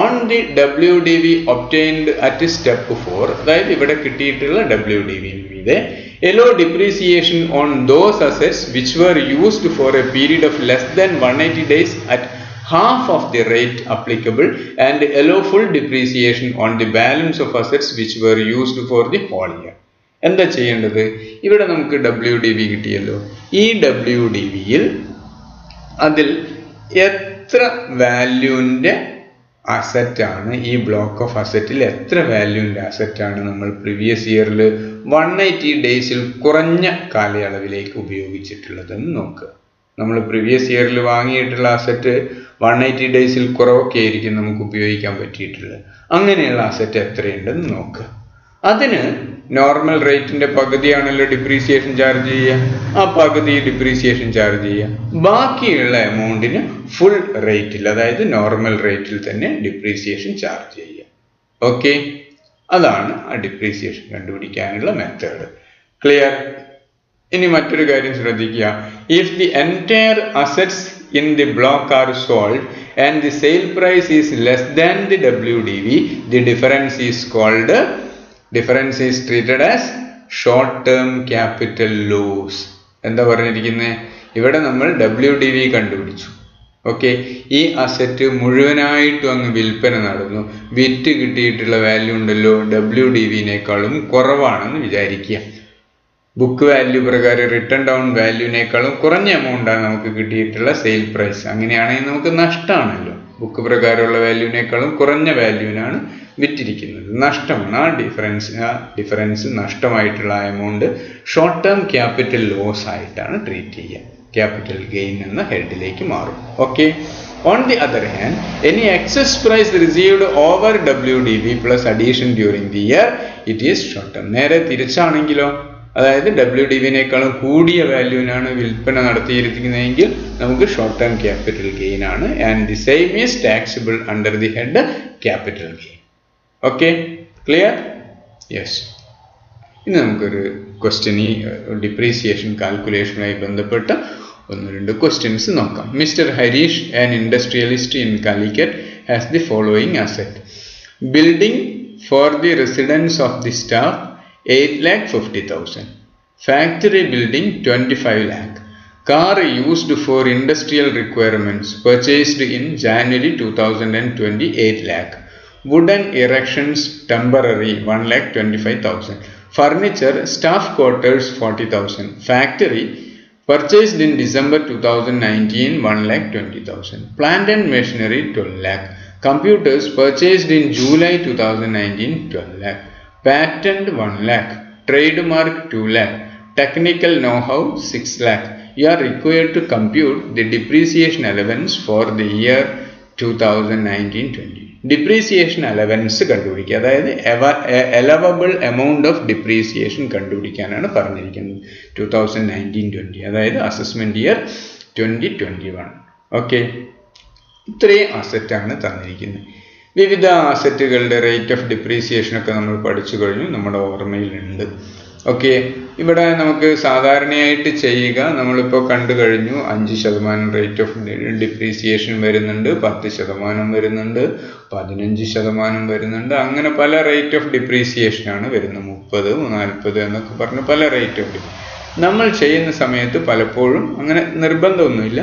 On the WDV obtained at step 4, അതായത് ഇവിടെ കിട്ടിയിട്ടുള്ള WDV മീതെ allow depreciation on those assets which were used for a period of less than 180 days at half of the rate applicable and allow full depreciation on the balance of assets which were used for the whole year. എന്താ ചെയ്യേണ്ടത്? ഇവിടെ നമുക്ക് WDV കിട്ടിയല്ലോ. ഈ WDVയിൽ അതിൽ എത്ര വാല്യൂവിൻ്റെ അസറ്റാണ്, ഈ block of അസറ്റിൽ എത്ര വാല്യൂവിൻ്റെ അസറ്റാണ് നമ്മൾ പ്രീവിയസ് ഇയറിൽ 180 ഡേയ്സിൽ കുറഞ്ഞ കാലയളവിലേക്ക് ഉപയോഗിച്ചിട്ടുള്ളതെന്ന് നോക്കുക. നമ്മൾ പ്രീവിയസ് ഇയറിൽ വാങ്ങിയിട്ടുള്ള അസറ്റ് 180 ഡേയ്സിൽ കുറവൊക്കെ ആയിരിക്കും നമുക്ക് ഉപയോഗിക്കാൻ പറ്റിയിട്ടുള്ളത്. അങ്ങനെയുള്ള അസറ്റ് എത്രയുണ്ടെന്ന് നോക്കുക. അതിന് നോർമൽ റേറ്റിൻ്റെ പകുതിയാണല്ലോ ഡിപ്രീസിയേഷൻ ചാർജ് ചെയ്യുക. ആ പകുതി ഡിപ്രീസിയേഷൻ ചാർജ് ചെയ്യുക. ബാക്കിയുള്ള എമൗണ്ടിന് ഫുൾ റേറ്റിൽ, അതായത് നോർമൽ റേറ്റിൽ തന്നെ ഡിപ്രീസിയേഷൻ ചാർജ് ചെയ്യുക. ഓക്കെ, അതാണ് ആ ഡിപ്രീസിയേഷൻ കണ്ടുപിടിക്കാനുള്ള മെത്തേഡ്. ക്ലിയർ? ഇനി മറ്റൊരു കാര്യം ശ്രദ്ധിക്കുക. If the entire assets in the block are sold and the sale price is less than the WDV, the difference is treated as short term capital loss. എന്താ പറഞ്ഞിരിക്കുന്നത്? ഇവിടെ നമ്മൾ WDV കണ്ടുപിടിച്ചു. ഓക്കെ, ഈ അസറ്റ് മുഴുവനായിട്ടും അങ്ങ് വിൽപ്പന നടന്നു, വിറ്റ് കിട്ടിയിട്ടുള്ള വാല്യൂ ഉണ്ടല്ലോ WDVനേക്കാളും കുറവാണെന്ന് വിചാരിക്കുക. ബുക്ക് വാല്യൂ പ്രകാരം റിട്ടേൺ ഡൗൺ വാല്യൂവിനേക്കാളും കുറഞ്ഞ എമൗണ്ടാണ് നമുക്ക് കിട്ടിയിട്ടുള്ള സെയിൽ പ്രൈസ്. അങ്ങനെയാണെങ്കിൽ നമുക്ക് നഷ്ടമാണല്ലോ. ബുക്ക് പ്രകാരമുള്ള വാല്യൂവിനേക്കാളും കുറഞ്ഞ വാല്യൂവിനാണ് വിറ്റിരിക്കുന്നത്, നഷ്ടമാണ്. ആ ഡിഫറൻസ് നഷ്ടമായിട്ടുള്ള amount short term capital loss ആയിട്ടാണ് ട്രീറ്റ് ചെയ്യുക. ക്യാപിറ്റൽ ഗെയിൻ എന്ന ഹെഡിലേക്ക് മാറും. Okay, on the other hand any excess price received over WDV plus addition during the year it is short term. നേരെ തിരിച്ചാണെങ്കിലോ, അതായത് WDVനേക്കാളും കൂടിയ വാല്യൂവിനാണ് വിൽപ്പന നടത്തിയിരിക്കുന്നതെങ്കിൽ നമുക്ക് ഷോർട്ട് ടേം ക്യാപിറ്റൽ ഗെയിൻ ആണ്. And the same is taxable under the head capital gain. Okay, clear? Yes. ഇനി നമുക്കൊരു ക്വസ്റ്റ്യൻ, ഈ ഡിപ്രീസിയേഷൻ കാൽക്കുലേഷനുമായി ബന്ധപ്പെട്ട 1-2 ക്വസ്റ്റ്യൻസ് നോക്കാം. Mister Harish, an industrialist in Calicut, has the following asset: building for the residence of the staff 8,50,000, factory building 25 lakh, car used for industrial requirements purchased in January 2020 8 lakh, wooden erections temporary 1,25,000, furniture staff quarters 40,000, factory purchased in December 2019 1,20,000, plant and machinery 12 lakh, computers purchased in July 2019 12 lakh, patent 1 lakh, trademark 2 lakh, technical know-how 6 lakh. You are required to compute the depreciation allowance for the year 2019-20. Depreciation allowance കണ്ടുപിടിക്കുക, അതായത് allowable amount of depreciation കണ്ടുപിടിക്കാനാണ് പറഞ്ഞിരിക്കുന്നത് 2019-20, അതായത് assessment year 2021. Okay, ഇത്രയും അസറ്റാണ് തന്നിരിക്കുന്നത്. വിവിധ അസറ്റുകളുടെ rate of depreciation ഒക്കെ നമ്മൾ പഠിച്ചു കഴിഞ്ഞു, നമ്മുടെ ഓർമ്മയിലുണ്ട്. ഓക്കെ, ഇവിടെ നമുക്ക് സാധാരണയായിട്ട് ചെയ്യുക, നമ്മളിപ്പോൾ കണ്ടു കഴിഞ്ഞു 5% റേറ്റ് ഓഫ് ഡിപ്രീസിയേഷൻ വരുന്നുണ്ട്, 10% വരുന്നുണ്ട്, 15% വരുന്നുണ്ട്, അങ്ങനെ പല റേറ്റ് ഓഫ് ഡിപ്രീസിയേഷനാണ് വരുന്നത്. 30, 40 എന്നൊക്കെ പറഞ്ഞ് പല റേറ്റ് ഓഫ് നമ്മൾ ചെയ്യുന്ന സമയത്ത് പലപ്പോഴും അങ്ങനെ നിർബന്ധമൊന്നുമില്ല.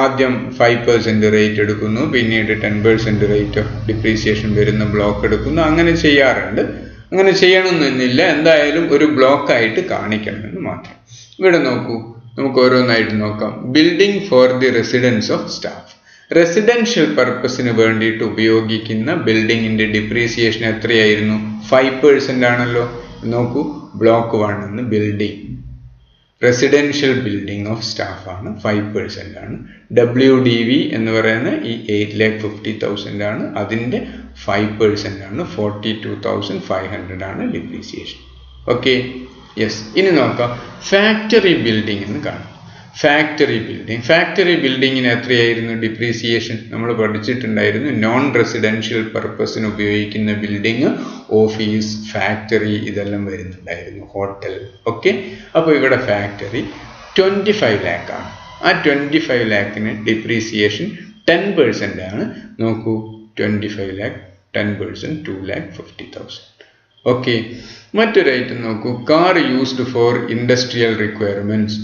ആദ്യം 5% റേറ്റ് എടുക്കുന്നു, പിന്നീട് 10% റേറ്റ് ഓഫ് ഡിപ്രീസിയേഷൻ വരുന്ന ബ്ലോക്ക് എടുക്കുന്നു. അങ്ങനെ ചെയ്യാറുണ്ട്. അങ്ങനെ ചെയ്യണമെന്നില്ല, എന്തായാലും ഒരു ബ്ലോക്കായിട്ട് കാണിക്കണമെന്ന് മാത്രം. ഇവിടെ നോക്കൂ, നമുക്ക് ഓരോന്നായിട്ട് നോക്കാം. Building for the residence of staff, residential പർപ്പസിന് വേണ്ടിയിട്ട് ഉപയോഗിക്കുന്ന ബിൽഡിങ്ങിന്റെ ഡിപ്രീസിയേഷൻ എത്രയായിരുന്നു? 5% ആണല്ലോ. നോക്കൂ, ബ്ലോക്ക് 1 എന്ന് building, residential building of staff ആണ്, 5% ആണ്. WDV എന്ന് പറയുന്ന ഈ 8,50,000 ആണ്, അതിൻ്റെ 5% ആണ്, 42,500 ആണ് ഡിപ്രീസിയേഷൻ. Okay, yes. ഇനി നോക്കാം ഫാക്ടറി ബിൽഡിംഗ് എന്ന് കാണാം. ഫാക്ടറി ബിൽഡിങ്ങിന് എത്രയായിരുന്നു ഡിപ്രീസിയേഷൻ? നമ്മൾ പഠിച്ചിട്ടുണ്ടായിരുന്നു. നോൺ റെസിഡൻഷ്യൽ പർപ്പസിന് ഉപയോഗിക്കുന്ന ബിൽഡിങ്, ഓഫീസ്, ഫാക്ടറി ഇതെല്ലാം വരുന്നുണ്ടായിരുന്നു, ഹോട്ടൽ. ഓക്കെ, അപ്പോൾ ഇവിടെ ഫാക്ടറി 25 lakh ആണ്. ആ 25 lakhന് ഡിപ്രീസിയേഷൻ 10% ആണ്. നോക്കൂ, 25 lakh 10% 2,50,000. ഓക്കെ, മറ്റൊരു ഐറ്റം നോക്കൂ. Car used for industrial requirements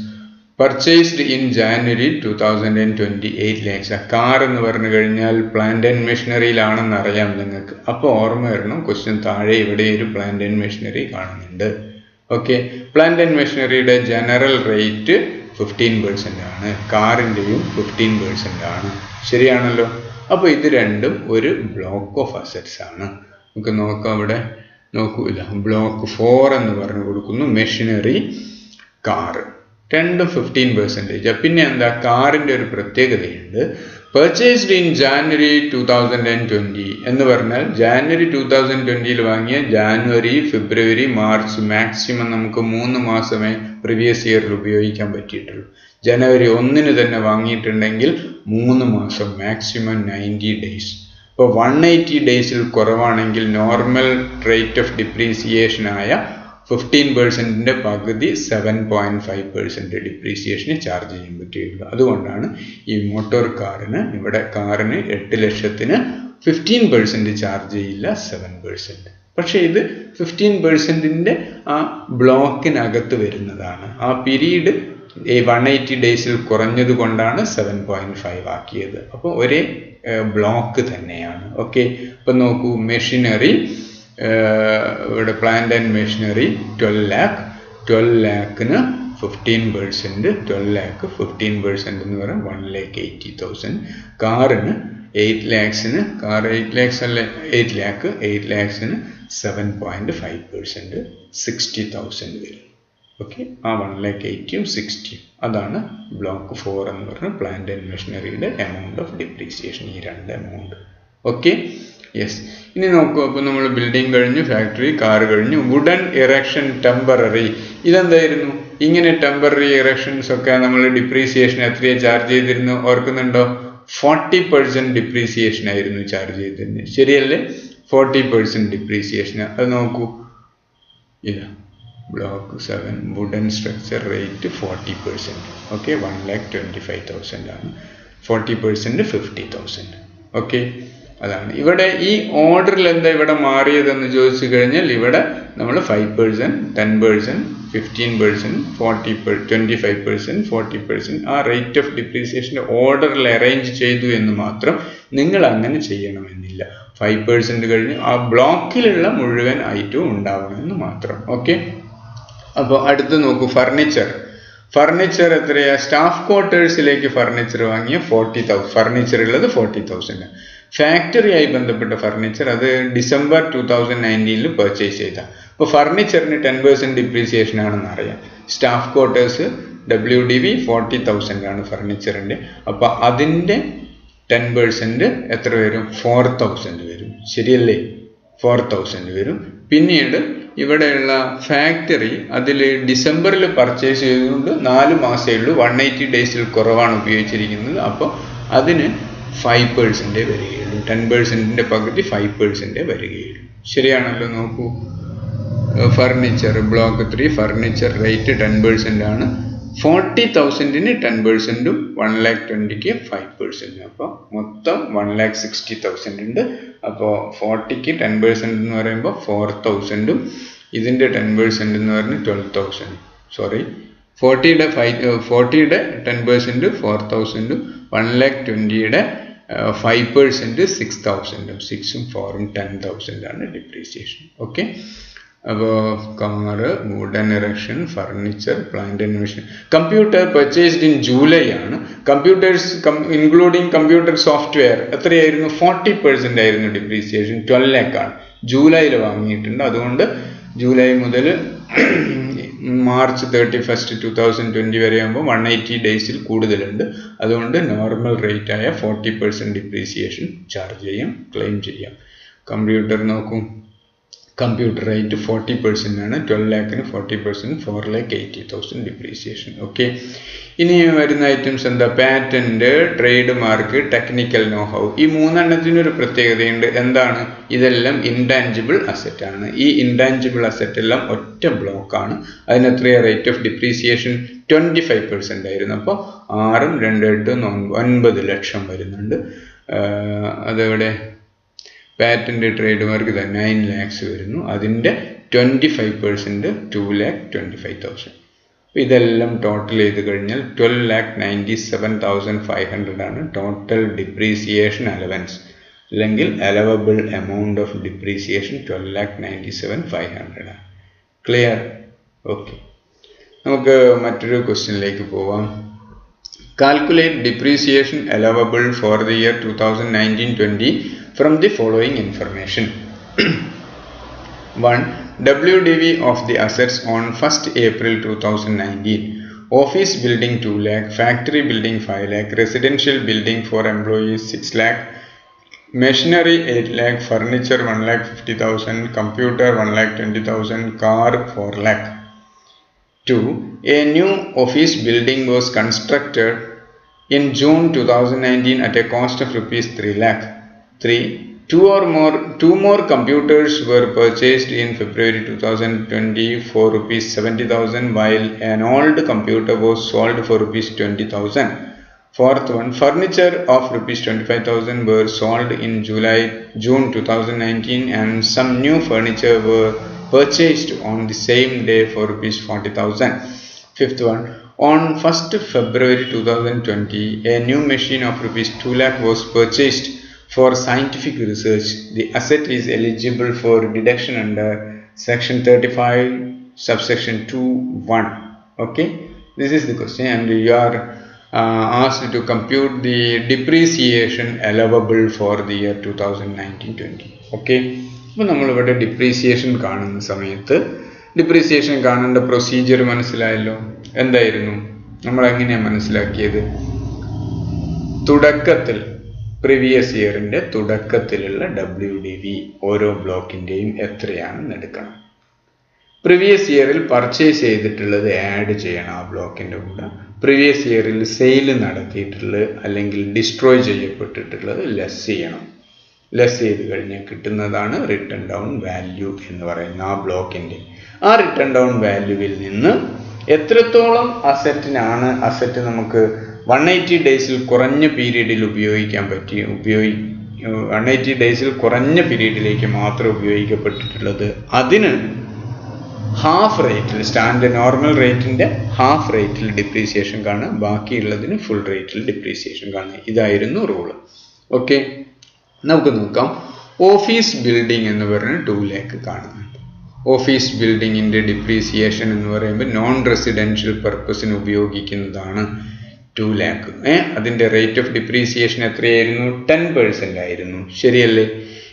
purchased in January 2020 8 lakhs. Car എന്ന് പറഞ്ഞു കഴിഞ്ഞാൽ പ്ലാന്റ് ആൻഡ് മെഷീനറിയിലാണെന്ന് അറിയാം നിങ്ങൾക്ക്. അപ്പോൾ ഓർമ്മ വരണം, ക്വസ്റ്റ്യൻ താഴെ ഇവിടെ ഒരു പ്ലാന്റ് ആൻഡ് മെഷീനറി കാണുന്നുണ്ട്. ഓക്കെ, പ്ലാന്റ് ആൻഡ് മെഷീനറിയുടെ ജനറൽ റേറ്റ് 15% ആണ്, കാറിൻ്റെയും 15% ആണ്. ശരിയാണല്ലോ. അപ്പോൾ ഇത് രണ്ടും ഒരു ബ്ലോക്ക് ഓഫ് അസറ്റ്സ് ആണ്. നമുക്ക് നോക്കാം, ഇവിടെ നോക്കൂ, ഇല്ല, ബ്ലോക്ക് 4 എന്ന് പറഞ്ഞു കൊടുക്കുന്നു. മെഷീനറി, കാറ് രണ്ടും 15%. പിന്നെ എന്താ, കാറിൻ്റെ ഒരു പ്രത്യേകതയുണ്ട്. പർച്ചേസ്ഡ് ഇൻ ജാനുവരി 2020 എന്ന് പറഞ്ഞാൽ ജാനുവരി 2020 വാങ്ങിയ ജാനുവരി, ഫെബ്രുവരി, മാർച്ച് മാക്സിമം നമുക്ക് 3 മാസമേ പ്രീവിയസ് ഇയറിൽ ഉപയോഗിക്കാൻ പറ്റിയിട്ടുള്ളൂ. ജനുവരി 1 തന്നെ വാങ്ങിയിട്ടുണ്ടെങ്കിൽ 3 മാസം, മാക്സിമം 90 days. ഇപ്പോൾ 180 daysൽ കുറവാണെങ്കിൽ നോർമൽ റേറ്റ് ഓഫ് ഡിപ്രീസിയേഷനായ 15%ന്റെ പകുതി 7.5% ഡിപ്രീസിയേഷന് ചാർജ് ചെയ്യാൻ പറ്റുകയുള്ളൂ. അതുകൊണ്ടാണ് ഈ മോട്ടോർ കാറിന്, ഇവിടെ കാറിന് 8 ലക്ഷത്തിന് 15% ചാർജ് ചെയ്യില്ല, 7%. പക്ഷെ ഇത് 15%ന്റെ ആ ബ്ലോക്കിനകത്ത് വരുന്നതാണ്. ആ പീരീഡ് ഈ 180 ഡേയ്സിൽ കുറഞ്ഞത് കൊണ്ടാണ് 7.5 ആക്കിയത്. അപ്പോൾ ഒരേ ബ്ലോക്ക് തന്നെയാണ്. ഓക്കെ, അപ്പം നോക്കൂ, മെഷീനറി ഇവിടെ plant and machinery 12 lakh, 12 lakhന് 15%, 12 lakh 15% എന്ന് പറയാം 1,80,000. കാറിന് 8 lakhsന്, കാർ 8 lakhs അല്ല, 8 lakh, 8 lakhsന് 7.5%, 60,000 വരും. ഓക്കെ, ആ 1,80,000 60, അതാണ് ബ്ലോക്ക് 4 എന്ന് പറഞ്ഞ പ്ലാന്റ് ആൻഡ് മെഷീനറിയുടെ എമൗണ്ട് ഓഫ് ഡിപ്രീസിയേഷൻ, ഈ രണ്ട് എമൗണ്ട്. Okay, yes. ഇനി നോക്കൂ, അപ്പോൾ നമ്മൾ ബിൽഡിംഗ് കഴിഞ്ഞു, ഫാക്ടറി, കാർ കഴിഞ്ഞു. വുഡൻ ഇറക്ഷൻ ടെമ്പററി, ഇതെന്തായിരുന്നു? ഇങ്ങനെ ടെമ്പററി ഇറക്ഷൻസ് ഒക്കെ നമ്മൾ ഡിപ്രീസിയേഷൻ എത്രയാണ് ചാർജ് ചെയ്തിരുന്നു? ഓർക്കുന്നുണ്ടോ? 40% ഡിപ്രീസിയേഷൻ ആയിരുന്നു ചാർജ് ചെയ്തിരുന്നത്, ശരിയല്ലേ? 40% ഡിപ്രീസിയേഷൻ. അത് നോക്കൂ, ഇതാ block 7 wooden structure rate 40%. Okay, 1,25,000 ആണ്. 40% 50,000. ഓക്കെ, അതാണ് ഇവിടെ ഈ ഓർഡറിൽ എന്താ ഇവിടെ മാറിയതെന്ന് ചോദിച്ചു കഴിഞ്ഞാൽ, ഇവിടെ നമ്മൾ 5%, 10%, 15%, 25%, 40% ആ റേറ്റ് ഓഫ് ഡിപ്രീസിയേഷൻ്റെ ഓർഡറിൽ അറേഞ്ച് ചെയ്തു എന്ന് മാത്രം. നിങ്ങൾ അങ്ങനെ ചെയ്യണമെന്നില്ല. 5% കഴിഞ്ഞ് ആ ബ്ലോക്കിലുള്ള മുഴുവൻ ഐറ്റവും ഉണ്ടാവണമെന്ന് മാത്രം. ഓക്കെ, അപ്പോൾ അടുത്ത് നോക്കൂ, ഫർണിച്ചർ. ഫർണിച്ചർ എത്രയാ? സ്റ്റാഫ് ക്വാർട്ടേഴ്സിലേക്ക് ഫർണിച്ചർ വാങ്ങിയ 40,000, ഫർണിച്ചർ ഉള്ളത് 40,000. ഫാക്ടറിയായി ബന്ധപ്പെട്ട ഫർണിച്ചർ അത് ഡിസംബർ 2019 പർച്ചേസ് ചെയ്ത. അപ്പോൾ ഫർണിച്ചറിന് 10% ഡിപ്രീസിയേഷൻ ആണെന്ന് അറിയാം. സ്റ്റാഫ് ക്വാർട്ടേഴ്സ് WDV 40,000 ആണ് ഫർണിച്ചറിൻ്റെ. അപ്പോൾ അതിൻ്റെ 10% എത്ര വരും? 4,000 വരും, ശരിയല്ലേ? 4,000 വരും. പിന്നീട് ഇവിടെയുള്ള ഫാക്ടറി അതിൽ ഡിസംബറിൽ പർച്ചേസ് ചെയ്തുകൊണ്ട് 4 മാസമേ ഉള്ളൂ, 180 ഡേയ്സിൽ കുറവാണ് ഉപയോഗിച്ചിരിക്കുന്നത്. അപ്പോൾ അതിന് 5% വരികയുള്ളൂ. 10%ൻ്റെ പകുതി 5% വരികയുള്ളൂ, ശരിയാണല്ലോ? നോക്കൂ, ഫർണിച്ചർ ബ്ലോക്ക് 3 ഫർണിച്ചർ റേറ്റ് 10% ആണ്. 40,000-ന് 10%ഉം 1,20,000-ക്ക് 5%. അപ്പോൾ മൊത്തം 1,60,000 ഉണ്ട്. അപ്പോൾ 40-ക്ക് 10% എന്ന് പറയുമ്പോൾ 4,000-ഉം ഇതിൻ്റെ 10% എന്ന് പറഞ്ഞാൽ 12,000. സോറി, 40-യുടെ 10% 4,000-ഉം 1,20,000-യുടെ 5% 6,000-ഉം. 6ഉം 4ഉം 10,000 ആണ് ഡിപ്രീസിയേഷൻ. ഓക്കെ, അപ്പോൾ car, wooden erection, furniture, plant and machine. Computer purchased in July ആണ്. കമ്പ്യൂട്ടേഴ്സ് ഇൻക്ലൂഡിങ് കമ്പ്യൂട്ടർ സോഫ്റ്റ്വെയർ എത്രയായിരുന്നു? 40% ആയിരുന്നു ഡിപ്രീസിയേഷൻ. 12 lakh ആണ്. ജൂലൈയിൽ വാങ്ങിയിട്ടുണ്ട്. അതുകൊണ്ട് ജൂലൈ മുതൽ മാർച്ച് 31, 2020 വരെ ആകുമ്പോൾ 180 ഡേയ്സിൽ കൂടുതലുണ്ട്. അതുകൊണ്ട് നോർമൽ റേറ്റ് ആയ 40% ഡിപ്രീസിയേഷൻ ചാർജ് ചെയ്യാം, ക്ലെയിം ചെയ്യാം. കമ്പ്യൂട്ടർ നോക്കും, കമ്പ്യൂട്ടർ റേറ്റ് 40% ആണ്. 12 lakhന് 40%, 4,80,000 ഡിപ്രീസിയേഷൻ. ഓക്കെ, ഇനി വരുന്ന ഐറ്റംസ് എന്താ? Patent, trade mark, technical know-how. ഈ 3 എണ്ണത്തിനൊരു പ്രത്യേകതയുണ്ട്. എന്താണ്? ഇതെല്ലാം ഇൻടാഞ്ചിബിൾ അസറ്റ് ആണ്. ഈ ഇൻടാഞ്ചിബിൾ അസറ്റ് എല്ലാം ഒറ്റ ബ്ലോക്കാണ്. അതിനെത്രയാണ് റേറ്റ് ഓഫ് ഡിപ്രീസിയേഷൻ? 25% ആയിരുന്നു. അപ്പോൾ 6ഉം 2, 8, 9 ലക്ഷം വരുന്നുണ്ട്. അതെവിടെ? പാറ്റന്റ്, ട്രേഡ് മാർക്ക് 9 lakhs വരുന്നു. അതിൻ്റെ 25% 2,25,000. ഇതെല്ലാം ടോട്ടൽ ചെയ്ത് കഴിഞ്ഞാൽ 12,97,500 ആണ് ടോട്ടൽ ഡിപ്രീസിയേഷൻ അലവൻസ്, അല്ലെങ്കിൽ അലവബിൾ എമൗണ്ട് ഓഫ് ഡിപ്രീസിയേഷൻ 12,97,500 ആണ്. ക്ലിയർ? ഓക്കെ, നമുക്ക് മറ്റൊരു ക്വസ്റ്റ്യനിലേക്ക് പോവാം. Calculate depreciation allowable for the year 2019-20 from the following information. 1. WDV of the assets on 1st April 2019. Office building 2 lakh, factory building 5 lakh, residential building for employees 6 lakh, machinery 8 lakh, furniture 1,50,000, computer 1,20,000, car 4 lakh. 2. A new office building was constructed in June 2019 at a cost of rupees 3 lakh. 3. Two more computers were purchased in February 2020 for rupees 70,000, while an old computer was sold for rupees 20,000. 4th one, furniture of rupees 25,000 were sold in June 2019, and some new furniture were purchased on the same day for rupees 40,000. 5th one, On 1st February 2020, a new machine of rupees 2 lakh was purchased for scientific research. The asset is eligible for deduction under section 35 subsection 2(1). Okay, this is the question, and you are asked to compute the depreciation allowable for the year 2019-20. Okay, അപ്പോൾ നമ്മളിവിടെ depreciation കാണുന്ന സമയത്ത് depreciation കാണേണ്ട procedure മനസ്സിലായല്ലോ. എന്തായിരുന്നു, നമ്മൾ എങ്ങനെയാണ് മനസ്സിലാക്കിയത്? തുടക്കത്തിൽ പ്രീവിയസ് ഇയറിൻ്റെ തുടക്കത്തിലുള്ള WDV ഓരോ ബ്ലോക്കിൻ്റെയും എത്രയാണെന്ന് എടുക്കണം. പ്രീവിയസ് ഇയറിൽ പർച്ചേസ് ചെയ്തിട്ടുള്ളത് ആഡ് ചെയ്യണം ആ ബ്ലോക്കിൻ്റെ കൂടെ. പ്രീവിയസ് ഇയറിൽ സെയിൽ നടത്തിയിട്ടുള്ളത് അല്ലെങ്കിൽ ഡിസ്ട്രോയ് ചെയ്യപ്പെട്ടിട്ടുള്ളത് ലെസ് ചെയ്യണം. ലെസ് ചെയ്ത് കഴിഞ്ഞാൽ കിട്ടുന്നതാണ് റിട്ടേൺ ഡൗൺ വാല്യൂ എന്ന് പറയുന്ന ആ ബ്ലോക്കിൻ്റെ. ആ റിട്ടേൺ ഡൗൺ വാല്യൂവിൽ നിന്ന് എത്രത്തോളം അസറ്റ് നമുക്ക് 180 ഡേയ്സിൽ കുറഞ്ഞ പീരീഡിൽ ഉപയോഗിക്കാൻ പറ്റി, 180 ഡേയ്സിൽ കുറഞ്ഞ പീരീഡിലേക്ക് മാത്രം ഉപയോഗിക്കപ്പെട്ടിട്ടുള്ളത്, അതിന് ഹാഫ് റേറ്റിൽ, സ്റ്റാൻഡേർഡ് നോർമൽ റേറ്റിൻ്റെ ഹാഫ് റേറ്റിൽ ഡിപ്രീസിയേഷൻ കാണുക, ബാക്കിയുള്ളതിന് ഫുൾ റേറ്റിൽ ഡിപ്രീസിയേഷൻ കാണുക. ഇതായിരുന്നു റൂള്. ഓക്കെ, നമുക്ക് നോക്കാം. ഓഫീസ് ബിൽഡിംഗ് എന്ന് പറഞ്ഞ് 2 lakh കാണുന്നുണ്ട്. ഓഫീസ് ബിൽഡിങ്ങിൻ്റെ ഡിപ്രീസിയേഷൻ എന്ന് പറയുമ്പോൾ നോൺ റെസിഡൻഷ്യൽ പർപ്പസിന് ഉപയോഗിക്കുന്നതാണ് 2 lakh. അതിൻ്റെ റേറ്റ് ഓഫ് ഡിപ്രീസിയേഷൻ എത്രയായിരുന്നു? 10% ആയിരുന്നു. ശരിയല്ലേ?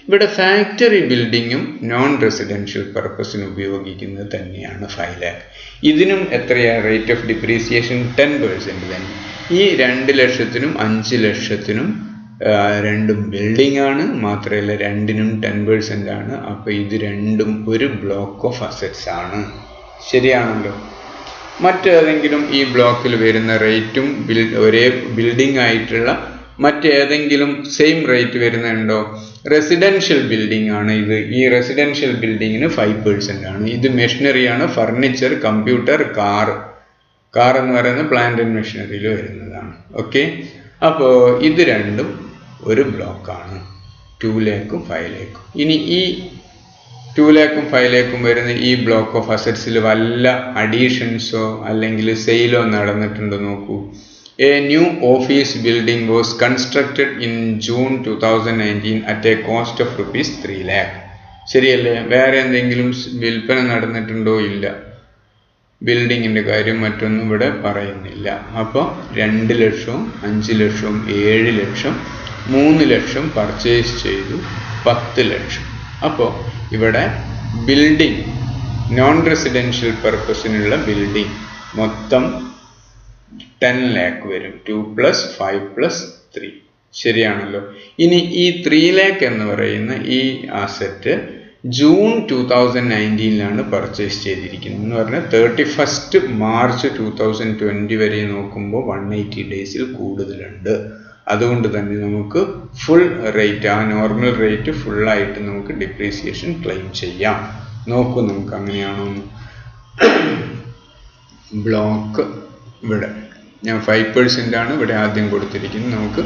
ഇവിടെ ഫാക്ടറി ബിൽഡിങ്ങും നോൺ റെസിഡൻഷ്യൽ പർപ്പസിന് ഉപയോഗിക്കുന്നത് തന്നെയാണ് 5 lakh. ഇതിനും എത്രയാണ് റേറ്റ് ഓഫ് ഡിപ്രീസിയേഷൻ? 10% തന്നെ. ഈ 2 ലക്ഷത്തിനും 5 ലക്ഷത്തിനും രണ്ടും ബിൽഡിംഗ് ആണ്, മാത്രമല്ല രണ്ടിനും 10% ആണ്. അപ്പോൾ ഇത് രണ്ടും ഒരു ബ്ലോക്ക് ഓഫ് അസറ്റ്സ് ആണ്. ശരിയാണല്ലോ? മറ്റേതെങ്കിലും ഈ ബ്ലോക്കിൽ വരുന്ന റേറ്റും ഒരേ ബിൽഡിംഗ് ആയിട്ടുള്ള മറ്റേതെങ്കിലും സെയിം റേറ്റ് വരുന്നുണ്ടോ? റെസിഡൻഷ്യൽ ബിൽഡിംഗ് ആണ് ഇത്. ഈ റെസിഡൻഷ്യൽ ബിൽഡിങ്ങിന് 5% ആണ്. ഇത് മെഷീനറിയാണ്, ഫർണിച്ചർ, കമ്പ്യൂട്ടർ, കാർ എന്ന് പറയുന്ന പ്ലാന്റ് ആൻഡ് മെഷീനറിയിൽ വരുന്നതാണ്. ഓക്കെ, അപ്പോൾ ഇത് രണ്ടും ഒരു ബ്ലോക്കാണ്, 2 lakhും 5 lakhും. ഇനി ഈ 2 lakhും 5 lakhും വരുന്ന ഈ ബ്ലോക്ക് ഓഫ് അസറ്റ്സിൽ വല്ല അഡീഷൻസോ അല്ലെങ്കിൽ സെയിലോ നടന്നിട്ടുണ്ടോ നോക്കൂ. A new office building was constructed in June 2019 at a cost of rupees 3 lakh. ശരിയല്ലേ? വേറെ എന്തെങ്കിലും വിൽപ്പന നടന്നിട്ടുണ്ടോ? ഇല്ല. ബിൽഡിങ്ങിൻ്റെ കാര്യം മറ്റൊന്നും ഇവിടെ പറയുന്നില്ല. അപ്പോൾ 2 ലക്ഷവും 5 ലക്ഷവും 7 ലക്ഷം 3 ലക്ഷം പർച്ചേസ് ചെയ്തു, 10 ലക്ഷം. അപ്പോൾ ഇവിടെ ബിൽഡിംഗ്, നോൺ റെസിഡൻഷ്യൽ പർപ്പസിനുള്ള ബിൽഡിംഗ് മൊത്തം 10 lakh വരും. 2 + 5 + 3. ശരിയാണല്ലോ? ഇനി ഈ 3 lakh എന്ന് പറയുന്ന ഈ അസറ്റ് ജൂൺ 2019 പർച്ചേസ് ചെയ്തിരിക്കുന്നത് എന്ന് പറഞ്ഞാൽ 31 മാർച്ച് 2020 വരെ നോക്കുമ്പോൾ 180 ഡേയ്സിൽ കൂടുതലുണ്ട്. അതുകൊണ്ട് തന്നെ നമുക്ക് ഫുൾ റേറ്റ്, ആ നോർമൽ റേറ്റ് ഫുള്ളായിട്ട് നമുക്ക് ഡിപ്രീസിയേഷൻ ക്ലെയിം ചെയ്യാം. നോക്കൂ നമുക്ക് അങ്ങനെയാണോ. ബ്ലോക്ക് ഇവിടെ ഞാൻ 5% ആണ് ഇവിടെ ആദ്യം കൊടുത്തിരിക്കുന്നത്. നമുക്ക്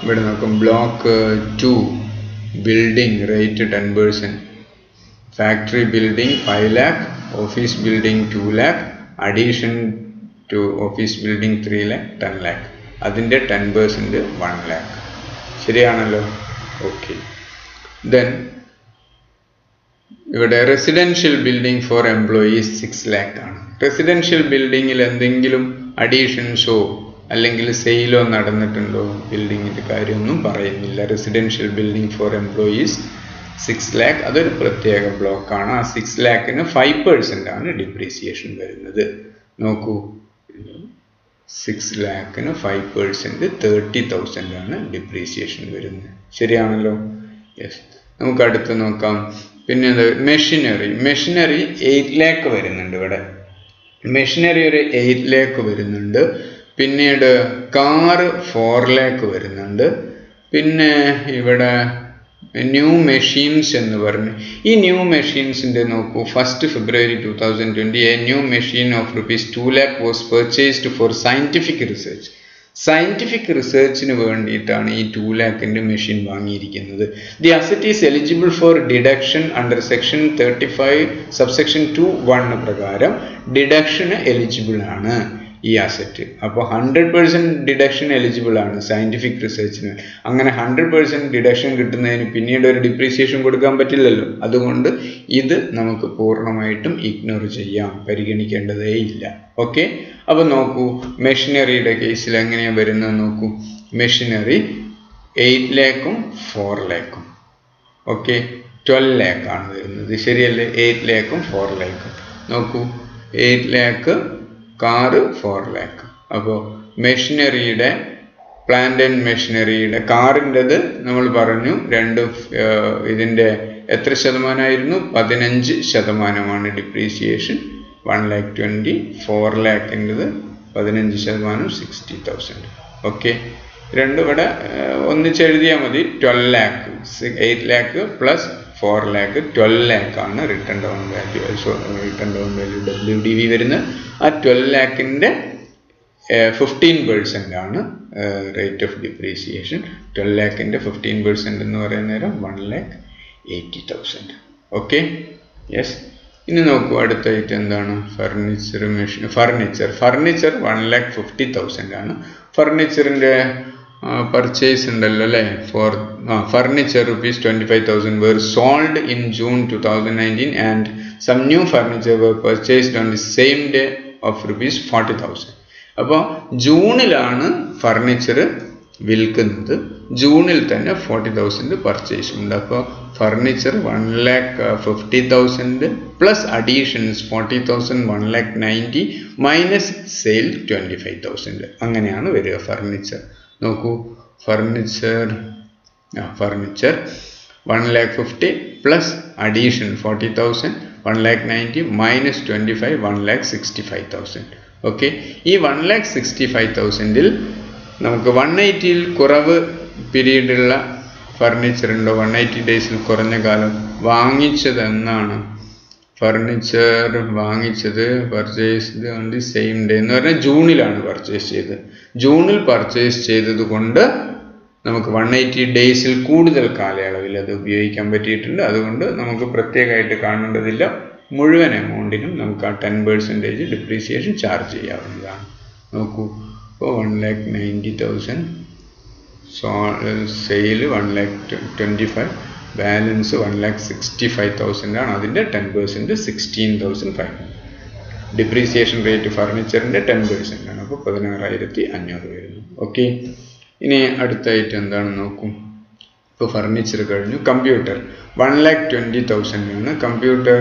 ഇവിടെ നോക്കാം. Block 2 building rate 10%, factory building 5 lakh, office building 2 lakh, addition to office building 3 lakh, 10 lakh. അതിൻ്റെ 10% 1 lakh. ശരിയാണല്ലോ? ഓക്കെ. ദെൻ ഇവിടെ residential building for employees 6 lakh ആണ്. റെസിഡൻഷ്യൽ ബിൽഡിങ്ങിൽ എന്തെങ്കിലും അഡീഷൻസോ അല്ലെങ്കിൽ സെയിലോ നടന്നിട്ടുണ്ടോ? ബിൽഡിങ്ങിൻ്റെ കാര്യമൊന്നും പറയുന്നില്ല. Residential building for employees 6 lakh, അതൊരു പ്രത്യേക ബ്ലോക്കാണ്. ആ 6 lakhന് 5% ആണ് ഡിപ്രീസിയേഷൻ വരുന്നത്. നോക്കൂ, 6 lakhന് 5% 30,000 ആണ് ഡിപ്രീസിയേഷൻ വരുന്നത്. ശരിയാണല്ലോ? യെസ്. നമുക്ക് അടുത്ത് നോക്കാം. പിന്നെ മെഷീനറി 8 lakh വരുന്നുണ്ട് ഇവിടെ. മെഷീനറി ഒരു 8 lakh വരുന്നുണ്ട്. പിന്നീട് കാറ് 4 lakh വരുന്നുണ്ട്. പിന്നെ ഇവിടെ ന്യൂ മെഷീൻസ് എന്ന് പറഞ്ഞ് ഈ ന്യൂ മെഷീൻസിൻ്റെ നോക്കൂ. 1st February 2020 a new machine of rupees 2 lakh was purchased for scientific research. Scientific റിസർച്ചിന് വേണ്ടിയിട്ടാണ് ഈ 2 lakhൻ്റെ മെഷീൻ വാങ്ങിയിരിക്കുന്നത്. The asset is eligible for deduction under section 35 subsection 2(1) പ്രകാരം ഡിഡക്ഷന് എലിജിബിൾ ആണ്. ഈ അസറ്റ്. അപ്പോൾ 100% ഡിഡക്ഷൻ എലിജിബിൾ ആണ് സയൻറ്റിഫിക് റിസർച്ചിന്. അങ്ങനെ 100% ഡിഡക്ഷൻ കിട്ടുന്നതിന് പിന്നീട് ഒരു ഡിപ്രീസിയേഷൻ കൊടുക്കാൻ പറ്റില്ലല്ലോ. അതുകൊണ്ട് ഇത് നമുക്ക് പൂർണ്ണമായിട്ടും ഇഗ്നോർ ചെയ്യാം, പരിഗണിക്കേണ്ടതേ ഇല്ല. ഓക്കെ, അപ്പോൾ നോക്കൂ മെഷീനറിയുടെ കേസിൽ എങ്ങനെയാണ് വരുന്നത് നോക്കൂ. മെഷീനറി 8 lakhും 4 lakhും. ഓക്കെ, 12 lakh ആണ് വരുന്നത്, ശരിയല്ലേ? 8 lakhും 4 lakhും. നോക്കൂ 8 lakh കാറ് 4 lakh. അപ്പോൾ മെഷീനറിയുടെ പ്ലാന്റ് ആൻഡ് മെഷീനറിയുടെ കാറിൻ്റെത് നമ്മൾ പറഞ്ഞു രണ്ടും ഇതിൻ്റെ എത്ര ശതമാനമായിരുന്നു? 15% ഡിപ്രീസിയേഷൻ. 1,20,000. 4 lakhൻ്റെത് 15% 60,000. ഓക്കെ, രണ്ടും ഇവിടെ ഒന്നിച്ചെഴുതിയാൽ മതി. 12 lakh, 8 lakh plus 4 lakh, 12 lakh ആണ് return down value. Return down value WDV വരുന്നത്. ആ 12 lakhൻ്റെ 15% ആണ് റേറ്റ് ഓഫ് ഡിപ്രീസിയേഷൻ. 12 lakhൻ്റെ 15% എന്ന് പറയുന്ന നേരം 1,80,000. Okay, yes. ഇനി നോക്കൂ അടുത്തായിട്ട് എന്താണ്? Furniture machine. ഫർണിച്ചർ 1,50,000 ആണ്. ഫർണിച്ചറിൻ്റെ പർച്ചേസ് ഉണ്ടല്ലോ അല്ലേ? Furniture ₹25,000 were sold in June 2019 and some new furniture were purchased on the same day of ₹40,000. അപ്പോൾ ജൂണിലാണ് ഫർണിച്ചർ വിൽക്കുന്നത്, ജൂണിൽ തന്നെ 40,000 പർച്ചേസ് ഉണ്ട്. അപ്പോൾ furniture 1,50,000 plus additions 40,000, 1,90,000 minus sale 25,000. അങ്ങനെയാണ് വരിക ഫർണിച്ചർ. നോക്കൂ furniture 1,50,000 plus addition 40,000, 1,90,000 minus 25, 1,65,000. Okay, ഈ 1,65,000-ൽ നമുക്ക് 180-ൽ കുറവ് പീരീഡുള്ള ഫർണിച്ചർ ഉണ്ടോ? 180 ഡേയ്സിൽ കുറഞ്ഞ കാലം വാങ്ങിച്ചത് എന്നാണ്? ഫർണിച്ചർ വാങ്ങിച്ചത് purchased on the same day എന്ന് പറഞ്ഞാൽ ജൂണിലാണ് പർച്ചേസ് ചെയ്തത്. ജൂണിൽ പർച്ചേസ് ചെയ്തത് കൊണ്ട് നമുക്ക് 180 ഡേയ്സിൽ കൂടുതൽ കാലയളവിൽ അത് ഉപയോഗിക്കാൻ പറ്റിയിട്ടുണ്ട്. അതുകൊണ്ട് നമുക്ക് പ്രത്യേകമായിട്ട് കാണേണ്ടതില്ല. മുഴുവൻ എമൗണ്ടിനും നമുക്ക് ആ 10% ഡിപ്രീസിയേഷൻ ചാർജ് ചെയ്യാവുന്നതാണ്. നോക്കൂ, ഇപ്പോൾ 1,90,000 സെയിൽ 1,25,000, ബാലൻസ് 1,65,000 ആണ്. അതിൻ്റെ 10% 16,500. ഡിപ്രീസിയേഷൻ റേറ്റ് ഫർണിച്ചറിൻ്റെ 10% ആണ്. അപ്പോൾ 16,500 വരുന്നു. ഓക്കെ, ഇനി അടുത്തായിട്ട് എന്താണ് നോക്കും. ഇപ്പോൾ ഫർണിച്ചർ കഴിഞ്ഞു. കമ്പ്യൂട്ടർ 1,20,000 ആണ്. Computer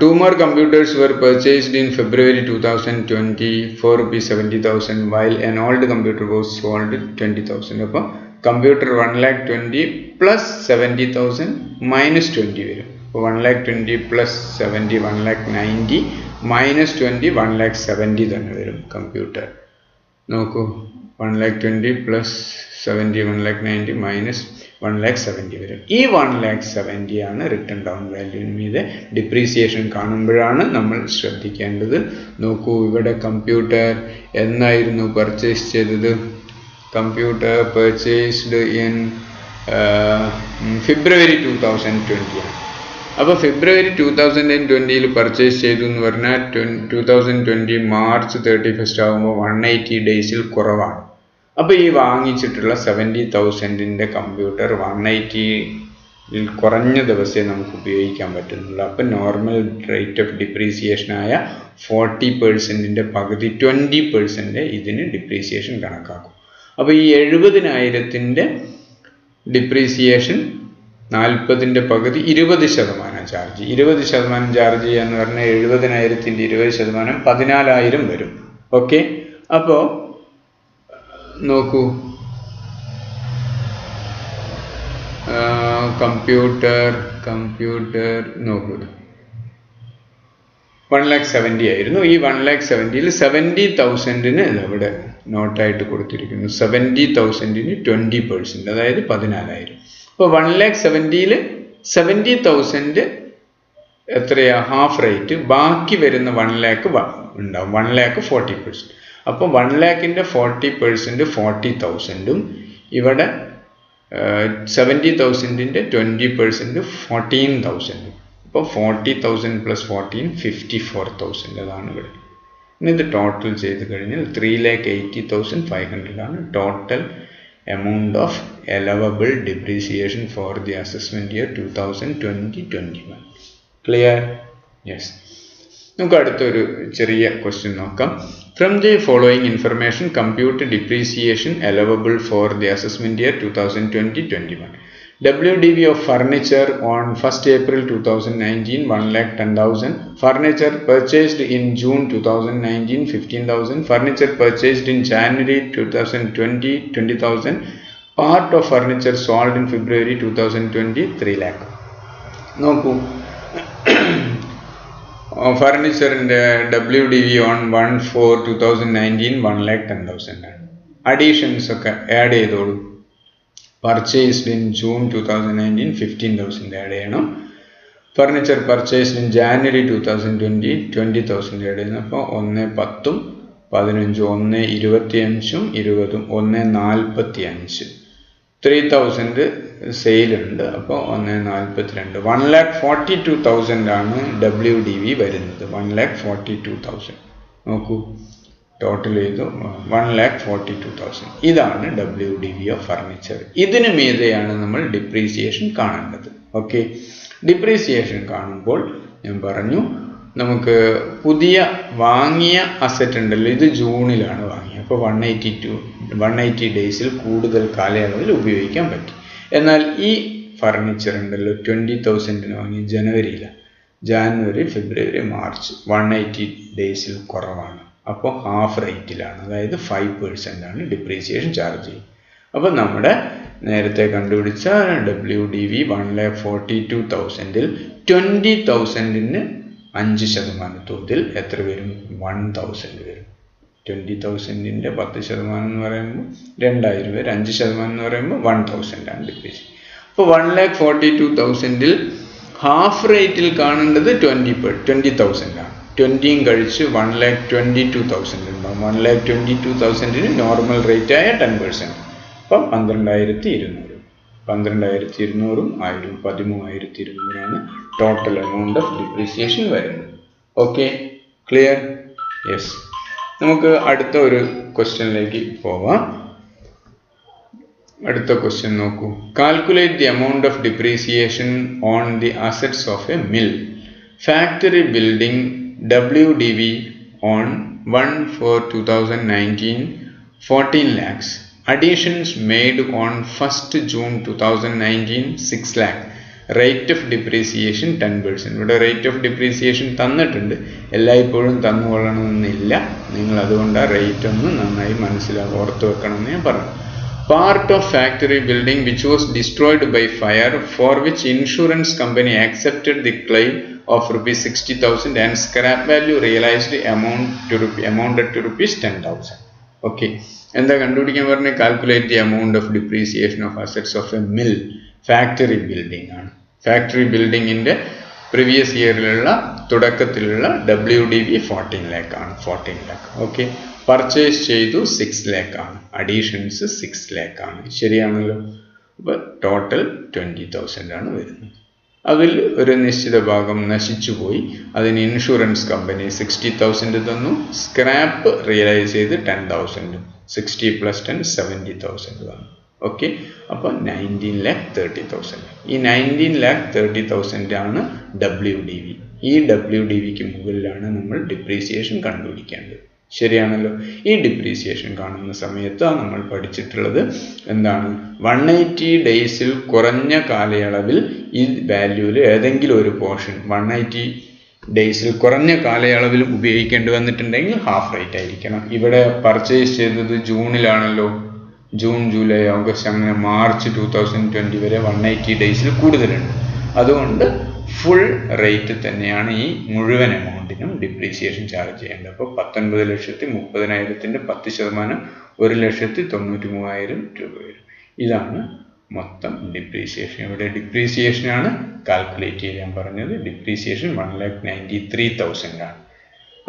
2 more computers were purchased in February 2020 for ₹70,000 while an old computer was sold 20,000. അപ്പോൾ കമ്പ്യൂട്ടർ 1,20,000 പ്ലസ് 70,000 മൈനസ് 20 വരും. അപ്പോൾ 1,20,000 പ്ലസ് 70 1,90,000 മൈനസ് 20 1,70,000 തന്നെ വരും കമ്പ്യൂട്ടർ. നോക്കൂ 1,20,000 പ്ലസ് 70 1,90,000 മൈനസ് 1,70,000 വരും. ഈ 1,70,000 ആണ് റിട്ടേൺ ഡൗൺ വാല്യൂവിന് മീതെ ഡിപ്രീസിയേഷൻ കാണുമ്പോഴാണ് നമ്മൾ ശ്രദ്ധിക്കേണ്ടത്. നോക്കൂ ഇവിടെ കമ്പ്യൂട്ടർ എന്നായിരുന്നു പർച്ചേസ് ചെയ്തത്? കമ്പ്യൂട്ടർ പർച്ചേസ്ഡ് ഇൻ ഫെബ്രുവരി 2020 ആണ്. അപ്പോൾ ഫെബ്രുവരി 2020 പർച്ചേസ് ചെയ്തു എന്ന് പറഞ്ഞാൽ 2020 മാർച്ച് 31 ആകുമ്പോൾ 180 ഡേയ്സിൽ കുറവാണ്. അപ്പോൾ ഈ വാങ്ങിച്ചിട്ടുള്ള 70,000-ന്റെ കമ്പ്യൂട്ടർ 180-ൽ കുറഞ്ഞ ദിവസമേ നമുക്ക് ഉപയോഗിക്കാൻ പറ്റുന്നുള്ളൂ. അപ്പോൾ നോർമൽ റേറ്റ് ഓഫ് ഡിപ്രീസിയേഷനായ 40%-ന്റെ പകുതി 20% ഇതിന് ഡിപ്രീസിയേഷൻ കണക്കാക്കും. അപ്പോൾ ഈ 70,000-ന്റെ ഡിപ്രീസിയേഷൻ 40-ന്റെ പകുതി 20% ചാർജ്. 20% ചാർജ് ചെയ്യാന്ന് പറഞ്ഞാൽ 70,000-ന്റെ 20% 14,000 വരും. ഓക്കെ, അപ്പോൾ നോക്കൂ കമ്പ്യൂട്ടർ നോക്കൂ 1,70,000 ആയിരുന്നു. ഈ 1,70,000-ൽ 70,000-ന് ഇവിടെ നോട്ടായിട്ട് കൊടുത്തിരിക്കുന്നു. 70,000-ന് 20%, അതായത് 14,000. അപ്പോൾ 1,70,000-ൽ 70,000 എത്രയാ? Half rate. ബാക്കി വരുന്ന 1,00,000 ഉണ്ടാവും. 1,00,000 40%. അപ്പോൾ 1,00,000-ന്റെ 40% 40,000-ഉം ഇവിടെ 70,000-ന്റെ 20% 14,000-ഉം. അപ്പോൾ 40,000 പ്ലസ് 14 54,000 അതാണ് ഇവിടെ. ഇനി ഇത് ടോട്ടൽ ചെയ്ത് കഴിഞ്ഞാൽ 3,80,500 ആണ് total amount of allowable depreciation for the assessment year 2020-21. Clear? Yes. നമുക്ക് അടുത്തൊരു ചെറിയ ക്വസ്റ്റ്യൻ നോക്കാം. From the following information, compute depreciation allowable for the assessment year 2020-21. WDV of furniture on 1st April 2019 1,10,000. Furniture purchased in June 2019 15,000. Furniture purchased in January 2020 20,000. Part of furniture sold in February 2020 3 lakh. നോക്കൂ, ഫർണിച്ചറിൻ്റെ WDV on 1/4/2019 1,10,000 ആണ്. Additions ഒക്കെ add ചെയ്തോളൂ. Purchased in June 2019 15,000 add ചെയ്യണം. Furniture purchased in January 2020 20,000 add ചെയ്യണം. അപ്പോൾ 1,10 15 1,25 20 1,45 3,000 സെയിലുണ്ട്. അപ്പോൾ 1,42 1,42,000 ആണ് WDV വരുന്നത്. 1,42,000 നോക്കൂ, ടോട്ടൽ ചെയ്തു 1,42,000. ഇതാണ് WDV ഓഫ് ഫർണിച്ചർ. ഇതിന് മീതെയാണ് നമ്മൾ ഡിപ്രീസിയേഷൻ കാണേണ്ടത്. ഓക്കെ, ഡിപ്രീസിയേഷൻ കാണുമ്പോൾ ഞാൻ പറഞ്ഞു നമുക്ക് പുതിയ വാങ്ങിയ അസറ്റ് ഉണ്ടല്ലോ, ഇത് ജൂണിലാണ് വാങ്ങിയത്. അപ്പോൾ 180 ഡേയ്സിൽ കൂടുതൽ കാലയളവിൽ ഉപയോഗിക്കാൻ പറ്റി. എന്നാൽ ഈ ഫർണിച്ചർ ഉണ്ടല്ലോ 20,000 വാങ്ങി ജനുവരി ഫെബ്രുവരി മാർച്ച് 180 ഡേയ്സിൽ കുറവാണ്. അപ്പോൾ ഹാഫ് റേറ്റിലാണ്, അതായത് 5% ആണ് ഡിപ്രീസിയേഷൻ ചാർജ് ചെയ്യും. അപ്പോൾ നമ്മുടെ നേരത്തെ കണ്ടുപിടിച്ച WDV 1,42,000-ൽ 20,000-ന് 5% തോതിൽ എത്ര വരും? 1,000 വരും. 20,000-ന്റെ 10% എന്ന് പറയുമ്പോൾ 2,000 വരും. 5% എന്ന് പറയുമ്പോൾ 1,000 ആണ് ഡിപ്രീസിയേഷൻ. അപ്പോൾ 1,42,000-ൽ ഹാഫ് റേറ്റിൽ കാണേണ്ടത് 20,000 ആണ്. 20 കഴിച്ച് 1,22,000 ഉണ്ടാവും. 1,22,000-ന് നോർമൽ റേറ്റ് ആയ 10%. അപ്പം 12,200. 12,200-ഉം 1,000 13,200 ടോട്ടൽ എമൗണ്ട് ഓഫ് ഡിപ്രീസിയേഷൻ വരുന്നത്. Okay, clear? യെസ്. നമുക്ക് അടുത്ത ഒരു ക്വസ്റ്റ്യനിലേക്ക് പോവാം. അടുത്ത ക്വസ്റ്റ്യൻ നോക്കൂ. Calculate the amount of depreciation on the assets of A mill. Factory building WDV on 1/4/2019 14 lakhs. Additions made on 1st June 2019 6 lakh. Rate of depreciation 10%. ഇവിടെ rate of depreciation തന്നിട്ടുണ്ട്. എല്ലായ്പ്പോഴും തന്നുകൊള്ളണമെന്നില്ല. നിങ്ങൾ അതുകൊണ്ട് ആ റേറ്റ് ഒന്ന് നന്നായി ഓർത്ത് വെക്കണമെന്ന് ഞാൻ പറഞ്ഞു. Part of factory building which was destroyed by fire, for which insurance company accepted the claim of ₹60,000 and scrap value realized amounted to ₹10,000. Okay, എന്താ കണ്ടുപിടിക്കാൻ പറഞ്ഞ? Calculate the amount of depreciation of assets of A mill. Factory building ആണ്. Factory ബിൽഡിങ്ങിന്റെ previous ഇയറിലുള്ള തുടക്കത്തിലുള്ള WDV 14 lakh ആണ്. 14 lakh. Okay, purchase ചെയ്തു 6 lakh ആണ്. Additions 6 lakh ആണ്. ശരിയാണല്ലോ. അപ്പോൾ ടോട്ടൽ 20,000 ആണ് വരുന്നത്. അതിൽ ഒരു നിശ്ചിത ഭാഗം നശിച്ചുപോയി. അതിന് ഇൻഷുറൻസ് കമ്പനി 60,000 തന്നു. സ്ക്രാപ്പ് റിയലൈസ് ചെയ്ത് 10,000. 60 + 10 70,000 ആണ്. ഓക്കെ, അപ്പോൾ 19,30,000. ഈ 19,30,000 ആണ് WDV. ഈ WDVക്ക് മുകളിലാണ് നമ്മൾ ഡിപ്രീസിയേഷൻ കണ്ടുപിടിക്കേണ്ടത്. ശരിയാണല്ലോ. ഈ ഡിപ്രീസിയേഷൻ കാണുന്ന സമയത്ത് നമ്മൾ പഠിച്ചിട്ടുള്ളത് എന്താണ്? 180 ഡേയ്സിൽ കുറഞ്ഞ കാലയളവിൽ ഈ വാല്യൂവിൽ ഏതെങ്കിലും ഒരു പോർഷൻ 180 ഡേയ്സിൽ കുറഞ്ഞ കാലയളവിൽ ഉപയോഗിക്കേണ്ടി വന്നിട്ടുണ്ടെങ്കിൽ ഹാഫ് റേറ്റ് ആയിരിക്കണം. ഇവിടെ പർച്ചേസ് ചെയ്തത് ജൂണിലാണല്ലോ. ജൂൺ, ജൂലൈ, ഓഗസ്റ്റ്, അങ്ങനെ മാർച്ച് 2020 വരെ 180 ഡേയ്സിൽ കൂടുതലുണ്ട്. അതുകൊണ്ട് ഫുൾ റേറ്റ് തന്നെയാണ് ഈ മുഴുവൻ എമൗണ്ടിനും ഡിപ്രീസിയേഷൻ ചാർജ് ചെയ്യേണ്ടത്. അപ്പോൾ 19,30,000-ന്റെ 10% 1,93,000 രൂപ വരും. ഇതാണ് മൊത്തം ഡിപ്രീസിയേഷൻ. ഇവിടെ ഡിപ്രീസിയേഷനാണ് കാൽക്കുലേറ്റ് ചെയ്യാൻ പറഞ്ഞത്. ഡിപ്രീസിയേഷൻ 1,93,000 ആണ്.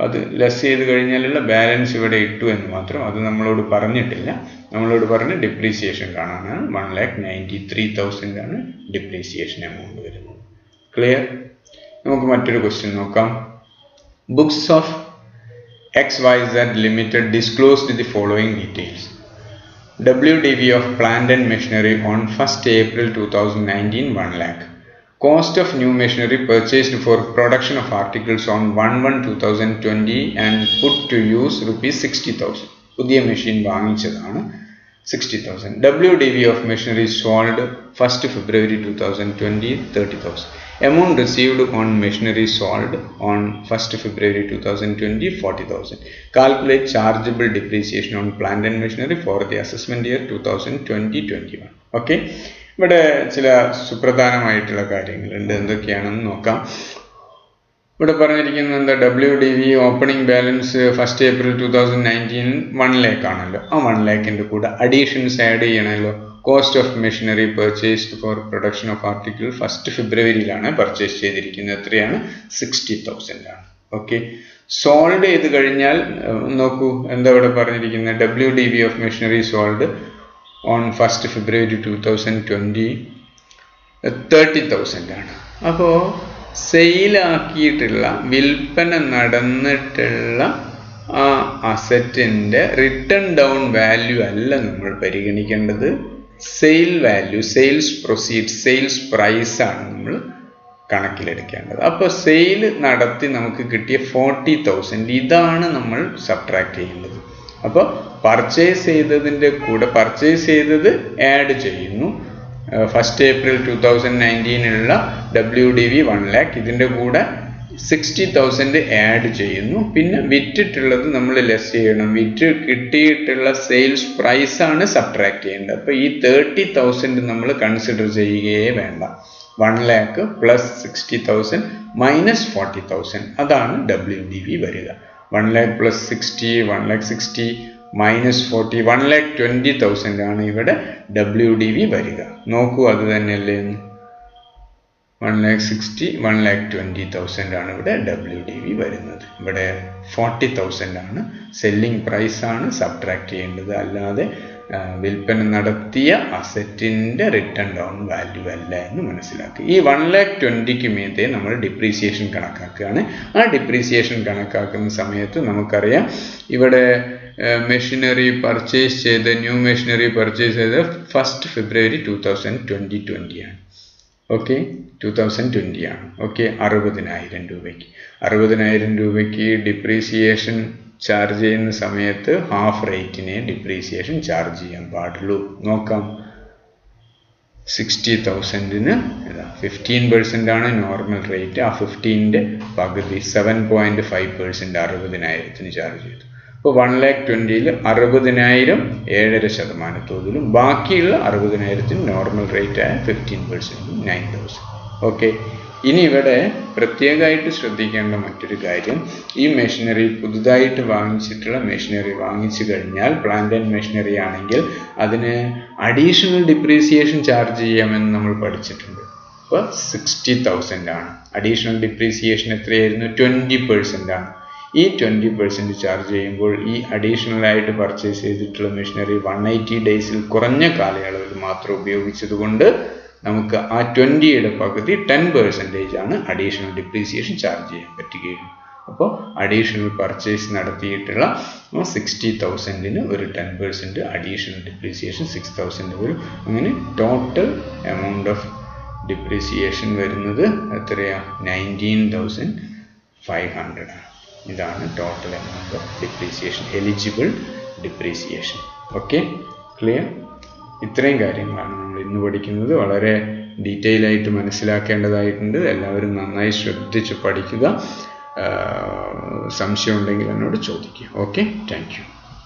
അത് ലെസ് ചെയ്ത് കഴിഞ്ഞാലുള്ള ബാലൻസ് ഇവിടെ ഇട്ടു എന്ന് മാത്രം. അത് നമ്മളോട് പറഞ്ഞിട്ടില്ല. നമ്മളോട് പറഞ്ഞ് ഡിപ്രീസിയേഷൻ കാണാനാണ്. 1,93,000 ആണ് ഡിപ്രീസിയേഷൻ എമൗണ്ട് വരുന്നത്. ക്ലിയർ? നമുക്ക് മറ്റൊരു ക്വസ്റ്റ്യൻ നോക്കാം. Books of XYZ Limited disclosed the following details. WDV of plant and machinery on 1st April 2019 1 lakh. Cost of new machinery purchased for production of articles on 1/1/2020 and put to use rupees 60,000. പുതിയ machine വാങ്ങിച്ചതാണ് 60,000. WDV of machinery sold 1st February 2020 30,000. Amount received on machinery sold on 1st February 2020 40,000. Calculate chargeable depreciation on plant and machinery for the assessment year 2020-21. Okay. ഇവിടെ ചില സുപ്രധാനമായിട്ടുള്ള കാര്യങ്ങളുണ്ട്. എന്തൊക്കെയാണെന്ന് നോക്കാം. ഇവിടെ പറഞ്ഞിരിക്കുന്നത് എന്താ? WDV opening balance 1st April 2019 1 lakh ആണല്ലോ. ആ 1 lakhന്റെ കൂടെ അഡീഷൻസ് ആഡ് ചെയ്യണമല്ലോ. Cost of machinery purchased for production of article 1st ഫെബ്രുവരിയിലാണ് പർച്ചേസ് ചെയ്തിരിക്കുന്നത്. എത്രയാണ്? 60,000 ആണ്. ഓക്കെ. സോൾഡ് ചെയ്ത് കഴിഞ്ഞാൽ നോക്കൂ എന്താ ഇവിടെ പറഞ്ഞിരിക്കുന്നത്? WDV of machinery sold on 1st February 2020 30,000 ആണ്. അപ്പോൾ സെയിലാക്കിയിട്ടുള്ള വിൽപ്പന നടന്നിട്ടുള്ള ആ അസറ്റിൻ്റെ റിട്ടേൺ ഡൗൺ വാല്യൂ അല്ല നമ്മൾ പരിഗണിക്കേണ്ടത്. Sale value, sales proceed, sales പ്രൈസാണ് നമ്മൾ കണക്കിലെടുക്കേണ്ടത്. അപ്പോൾ സെയിൽ നടത്തി നമുക്ക് കിട്ടിയ 40,000 ഇതാണ് നമ്മൾ സബ്ട്രാക്ട് ചെയ്യേണ്ടത്. അപ്പോൾ പർച്ചേസ് ചെയ്തതിൻ്റെ കൂടെ പർച്ചേസ് ചെയ്തത് ആഡ് ചെയ്യുന്നു. 1st April 2019 WDV 1 lakh, ഇതിൻ്റെ കൂടെ 60,000 ആഡ് ചെയ്യുന്നു. പിന്നെ വിറ്റിട്ടുള്ളത് നമ്മൾ ലെസ് ചെയ്യണം. വിറ്റ് കിട്ടിയിട്ടുള്ള സെയിൽസ് പ്രൈസാണ് സബ്ട്രാക്ട് ചെയ്യേണ്ടത്. അപ്പോൾ ഈ 30,000 നമ്മൾ കൺസിഡർ ചെയ്യുകയേ വേണ്ട. 1 lakh പ്ലസ് 60,000 മൈനസ് 40,000 അതാണ് WDV വരിക. 1 lakh പ്ലസ് 60, 1 lakh 60 മൈനസ് 40, 1,20,000 ആണ് ഇവിടെ WDV വരിക. നോക്കൂ, അത് തന്നെയല്ലേ? 1,60,000, 1,20,000 ആണ് ഇവിടെ WDV വരുന്നത്. ഇവിടെ 40,000 ആണ് സെല്ലിംഗ് പ്രൈസാണ് സബ്ട്രാക്ട് ചെയ്യേണ്ടത്, അല്ലാതെ വിൽപ്പന നടത്തിയ അസറ്റിൻ്റെ റിട്ടേൺ ഡൗൺ വാല്യൂ അല്ല എന്ന് മനസ്സിലാക്കുക. ഈ 1,20,000 മീതെ നമ്മൾ ഡിപ്രീസിയേഷൻ കണക്കാക്കുകയാണ്. ആ ഡിപ്രീസിയേഷൻ കണക്കാക്കുന്ന സമയത്ത് നമുക്കറിയാം ഇവിടെ മെഷീനറി പർച്ചേസ് ചെയ്ത് ന്യൂ മെഷീനറി പർച്ചേസ് ചെയ്ത് 1st February 2020 ആണ്. ഓക്കെ, 2020 ആണ്. ഓക്കെ, 60,000 രൂപയ്ക്ക് 60,000 രൂപയ്ക്ക് ഡിപ്രീസിയേഷൻ ചാർജ് ചെയ്യുന്ന സമയത്ത് ഹാഫ് റേറ്റിനെ ഡിപ്രീസിയേഷൻ ചാർജ് ചെയ്യാൻ പാടുള്ളൂ. നോക്കാം, 60,000-ന് 15% ആണ് നോർമൽ റേറ്റ്. ആ 15-ന്റെ പകുതി 7.5% 60,000-ന് ചാർജ് ചെയ്തു. അപ്പോൾ 1,20,000 60,000 7.5% തോതിലും ബാക്കിയുള്ള 60,000-ന് നോർമൽ റേറ്റ് ആയ 15% 9,000. ഓക്കെ, ഇനി ഇവിടെ പ്രത്യേകമായിട്ട് ശ്രദ്ധിക്കേണ്ട മറ്റൊരു കാര്യം, ഈ മെഷീനറി പുതുതായിട്ട് വാങ്ങിച്ചിട്ടുള്ള മെഷീനറി വാങ്ങിച്ചു കഴിഞ്ഞാൽ പ്ലാന്റ് ആൻഡ് മെഷീനറി ആണെങ്കിൽ അതിന് അഡീഷണൽ ഡിപ്രീസിയേഷൻ ചാർജ് ചെയ്യാമെന്ന് നമ്മൾ പഠിച്ചിട്ടുണ്ട്. അപ്പോൾ 60,000 ആണ്. അഡീഷണൽ ഡിപ്രീസിയേഷൻ എത്രയായിരുന്നു? 20% ആണ്. ഈ 20% ചാർജ് ചെയ്യുമ്പോൾ ഈ അഡീഷണൽ ആയിട്ട് പർച്ചേസ് ചെയ്തിട്ടുള്ള മെഷീനറി 180 ഡേയ്സിൽ കുറഞ്ഞ കാലയളവിൽ മാത്രം ഉപയോഗിച്ചതുകൊണ്ട് നമുക്ക് ആ 20-യുടെ പകുതി 10% ആണ് അഡീഷണൽ ഡിപ്രീസിയേഷൻ ചാർജ് ചെയ്യാൻ പറ്റുകയുള്ളൂ. അപ്പോൾ അഡീഷണൽ പർച്ചേസ് നടത്തിയിട്ടുള്ള 60,000-ന് ഒരു 10% അഡീഷണൽ ഡിപ്രീസിയേഷൻ 6,000 വരും. അങ്ങനെ ടോട്ടൽ എമൗണ്ട് ഓഫ് ഡിപ്രീസിയേഷൻ വരുന്നത് എത്രയാ? 19,500 ആണ്. ഇതാണ് total amount of depreciation, eligible depreciation. Okay, clear? ഇത്രയും കാര്യങ്ങളാണ് നമ്മൾ ഇന്ന് പഠിക്കുന്നത്. വളരെ ഡീറ്റെയിൽ ആയിട്ട് മനസ്സിലാക്കേണ്ടതായിട്ടുണ്ട്. എല്ലാവരും നന്നായി ശ്രദ്ധിച്ച് പഠിക്കുക. സംശയം ഉണ്ടെങ്കിൽ എന്നോട് ചോദിക്കുക. Okay, thank you.